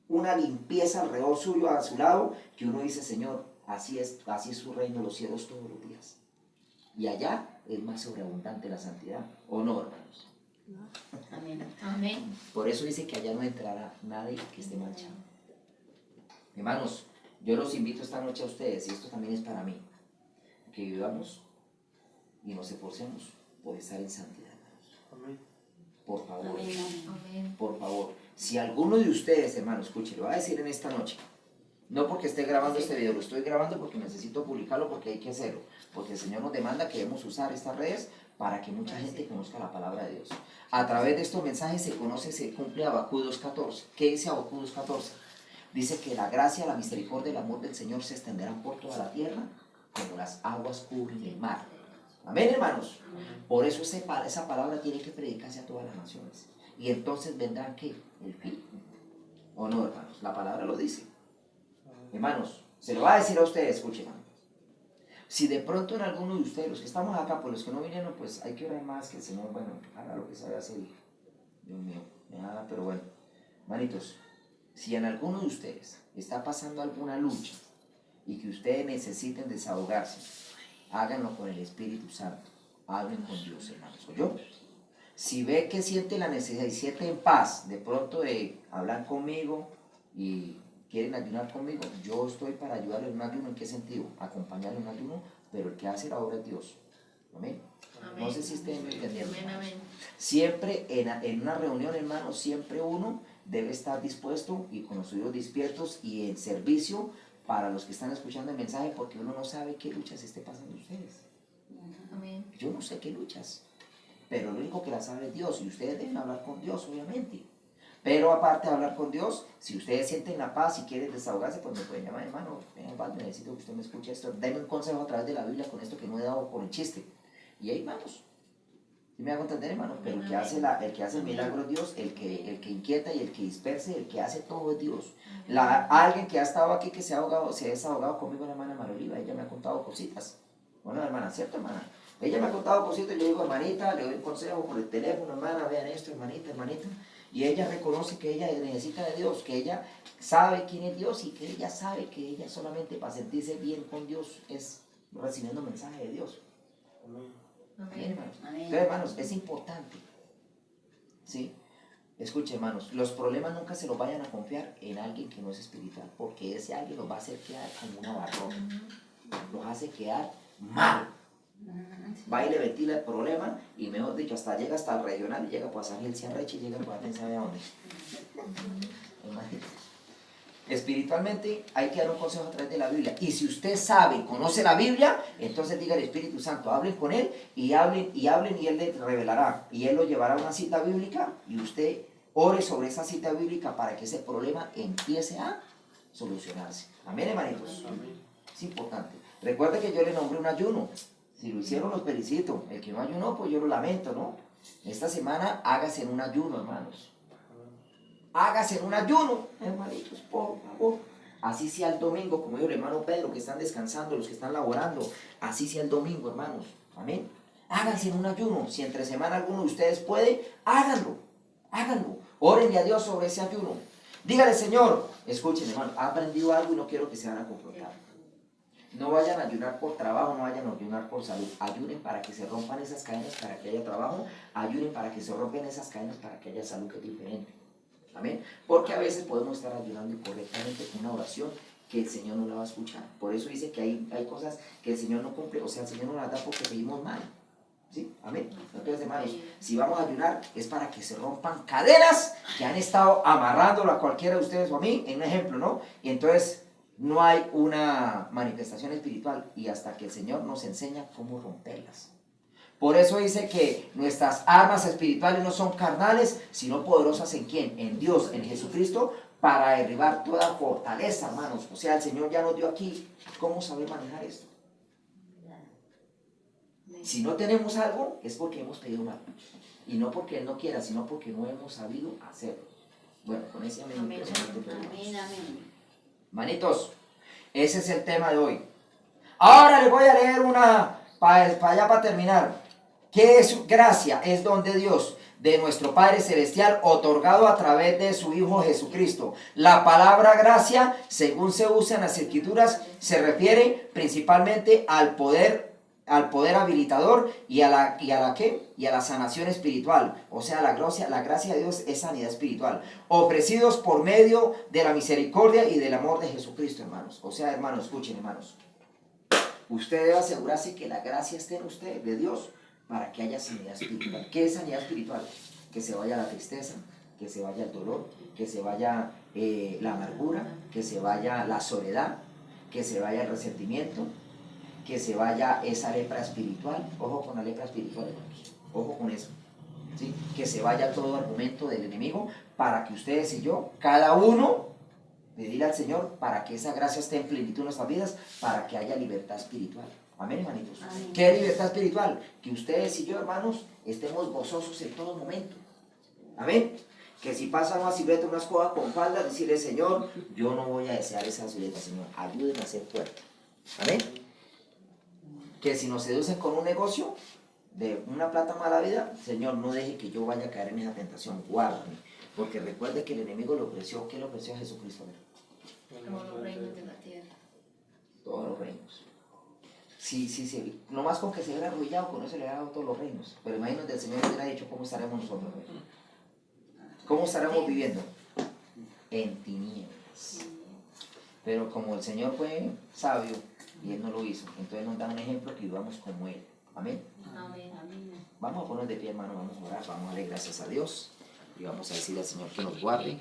Speaker 2: una limpieza alrededor suyo, a su lado, que uno dice, Señor, así es su reino en los cielos todos los días. Y allá es más sobreabundante la santidad, ¿o no, hermanos?
Speaker 5: Amén.
Speaker 4: Amén.
Speaker 2: Por eso dice que allá no entrará nadie que esté manchado. Hermanos, yo los invito esta noche a ustedes, y esto también es para mí, que vivamos y nos esforcemos por estar en santidad.
Speaker 6: Amén.
Speaker 2: Por favor.
Speaker 5: Amén.
Speaker 4: Amén.
Speaker 2: Por favor, si alguno de ustedes, hermanos, escuche, lo voy a decir en esta noche, no porque esté grabando este video, lo estoy grabando porque necesito publicarlo, porque hay que hacerlo, porque el Señor nos demanda que debemos usar estas redes para que mucha gente conozca la palabra de Dios. A través de estos mensajes se cumple Habacuc 2.14. ¿Qué dice Habacuc 2.14? Dice que la gracia, la misericordia y el amor del Señor se extenderán por toda la tierra como las aguas cubren el mar. Amén, hermanos. Por eso esa palabra tiene que predicarse a todas las naciones. Y entonces vendrá ¿qué? El fin. ¿O no, hermanos? La palabra lo dice. Hermanos, se lo va a decir a ustedes, escuchen. Si de pronto en alguno de ustedes, los que estamos acá, por los que no vinieron, pues hay que orar más que el Señor, bueno, haga lo que sabe hacer. Dios mío, pero bueno, hermanitos, si en alguno de ustedes está pasando alguna lucha y que ustedes necesiten desahogarse, háganlo con el Espíritu Santo. Hablen con Dios, hermanos. ¿Oyó? Si ve que siente la necesidad y siente en paz de pronto de hablar conmigo y quieren ayunar conmigo, yo estoy para ayudarles en un ayuno. ¿En qué sentido? Acompañarles en un ayuno, pero el que hace la obra es Dios. ¿Amén?
Speaker 4: Amén.
Speaker 2: No sé si ustedes me entienden.
Speaker 4: Amén, amén.
Speaker 2: Siempre en una reunión, hermanos, siempre uno debe estar dispuesto y con los oídos despiertos y en servicio para los que están escuchando el mensaje, porque uno no sabe qué luchas esté pasando ustedes.
Speaker 4: Amén.
Speaker 2: Yo no sé qué luchas, pero lo único que la sabe es Dios, y ustedes deben hablar con Dios, obviamente. Pero aparte de hablar con Dios, si ustedes sienten la paz y quieren desahogarse, pues me pueden llamar, hermano, necesito que usted me escuche esto, denme un consejo a través de la Biblia con esto que no he dado por el chiste. Y ahí vamos. ¿Sí me hago entender, hermano? Pero el que hace el milagro es Dios, el que inquieta y el que disperse, el que hace todo es Dios. Alguien que ha estado aquí, que se ha desahogado conmigo, la hermana Maroliva, ella me ha contado cositas. Bueno, hermana, ¿cierto, hermana? Ella me ha contado cositas, yo digo, hermanita, le doy un consejo por el teléfono, hermana, vean esto, hermanita. Y ella reconoce que ella necesita de Dios, que ella sabe quién es Dios y que ella sabe que ella solamente para sentirse bien con Dios es recibiendo mensaje de Dios.
Speaker 6: Amén.
Speaker 2: Amén, hermanos.
Speaker 5: Amén.
Speaker 2: Entonces, hermanos, es importante. ¿Sí? Escuche, hermanos, los problemas nunca se los vayan a confiar en alguien que no es espiritual, porque ese alguien los va a hacer quedar como una barroca. Los hace quedar mal. Va y le ventila el problema y mejor dicho, hasta llega hasta el regional y llega a pasar el Cianreche y llega a quién sabe a dónde. Imagínate. Espiritualmente hay que dar un consejo a través de la Biblia. Y si usted sabe, conoce la Biblia, entonces diga al Espíritu Santo, hablen con Él y hablen y Él le revelará. Y Él lo llevará a una cita bíblica y usted ore sobre esa cita bíblica para que ese problema empiece a solucionarse. Amén, hermanitos. Es importante. Recuerde que yo le nombré un ayuno. Si lo hicieron, los felicito. El que no ayunó, pues yo lo lamento, ¿no? Esta semana hágase en un ayuno, hermanos. Hágase en un ayuno, hermanitos, por favor. Así sea el domingo, como dijo el hermano Pedro, que están descansando, los que están laborando. Así sea el domingo, hermanos. Amén. Háganse en un ayuno. Si entre semana alguno de ustedes puede, háganlo. Háganlo. Órenle a Dios sobre ese ayuno. Dígale, Señor, escuchen, hermano, ha aprendido algo y no quiero que se van a confrontar. No vayan a ayunar por trabajo, no vayan a ayunar por salud. Ayunen para que se rompan esas cadenas, para que haya trabajo. Ayunen para que se rompan esas cadenas, para que haya salud, que es diferente. Amén. Porque a veces podemos estar ayunando incorrectamente con una oración que el Señor no la va a escuchar. Por eso dice que hay cosas que el Señor no cumple, o sea, el Señor no las da porque seguimos mal. ¿Sí? Amén. Entonces, hermanos, si vamos a ayunar es para que se rompan cadenas que han estado amarrándolo a cualquiera de ustedes o a mí, en un ejemplo, ¿no? Y entonces no hay una manifestación espiritual y hasta que el Señor nos enseña cómo romperlas. Por eso dice que nuestras armas espirituales no son carnales, sino poderosas ¿en quién? En Dios, en Jesucristo, para derribar toda fortaleza, hermanos. O sea, el Señor ya nos dio aquí cómo saber manejar esto. Si no tenemos algo, es porque hemos pedido mal. Y no porque Él no quiera, sino porque no hemos sabido hacerlo. Bueno, con ese amén.
Speaker 5: Amén, amén.
Speaker 2: Manitos, ese es el tema de hoy. Ahora les voy a leer una, para terminar. ¿Qué es gracia? Es don de Dios, de nuestro Padre Celestial, otorgado a través de su Hijo Jesucristo. La palabra gracia, según se usa en las Escrituras, se refiere principalmente al poder habilitador y a la sanación espiritual. O sea, la gracia de Dios es sanidad espiritual, ofrecidos por medio de la misericordia y del amor de Jesucristo, hermanos. O sea, hermanos, escuchen, hermanos, usted debe asegurarse que la gracia esté en usted, de Dios, para que haya sanidad espiritual. ¿Qué es sanidad espiritual? Que se vaya la tristeza, que se vaya el dolor, que se vaya la amargura, que se vaya la soledad, que se vaya el resentimiento, que se vaya esa lepra espiritual. Ojo con la lepra espiritual, hermanos. Ojo con eso. ¿Sí? Que se vaya todo argumento del enemigo para que ustedes y yo, cada uno, pedirle al Señor para que esa gracia esté en plenitud en nuestras vidas, para que haya libertad espiritual. Amén, hermanitos.
Speaker 5: Amén.
Speaker 2: ¿Qué es libertad espiritual? Que ustedes y yo, hermanos, estemos gozosos en todo momento. Amén. Que si pasa una silueta, una escoba con falda, decirle, Señor, yo no voy a desear esa silueta, Señor, ayúdenme a ser fuerte. Amén. Que si nos seducen con un negocio de una plata mala vida, Señor, no deje que yo vaya a caer en esa tentación, guárdame. Porque recuerde que el enemigo le ofreció, ¿qué le ofreció a Jesucristo?
Speaker 4: Todos los reinos de la tierra.
Speaker 2: Todos los reinos. Sí, nomás con que se hubiera arrullado, con eso le hubiera dado todos los reinos. Pero imagínate, el Señor hubiera dicho, ¿cómo estaremos nosotros? ¿Cómo estaremos viviendo? En tinieblas. Pero como el Señor fue sabio y Él no lo hizo, entonces nos da un ejemplo que vivamos como Él. Amén.
Speaker 4: Amén.
Speaker 2: Vamos a poner de pie, hermano, vamos a orar, vamos a darle gracias a Dios y vamos a decirle al Señor que nos guarde.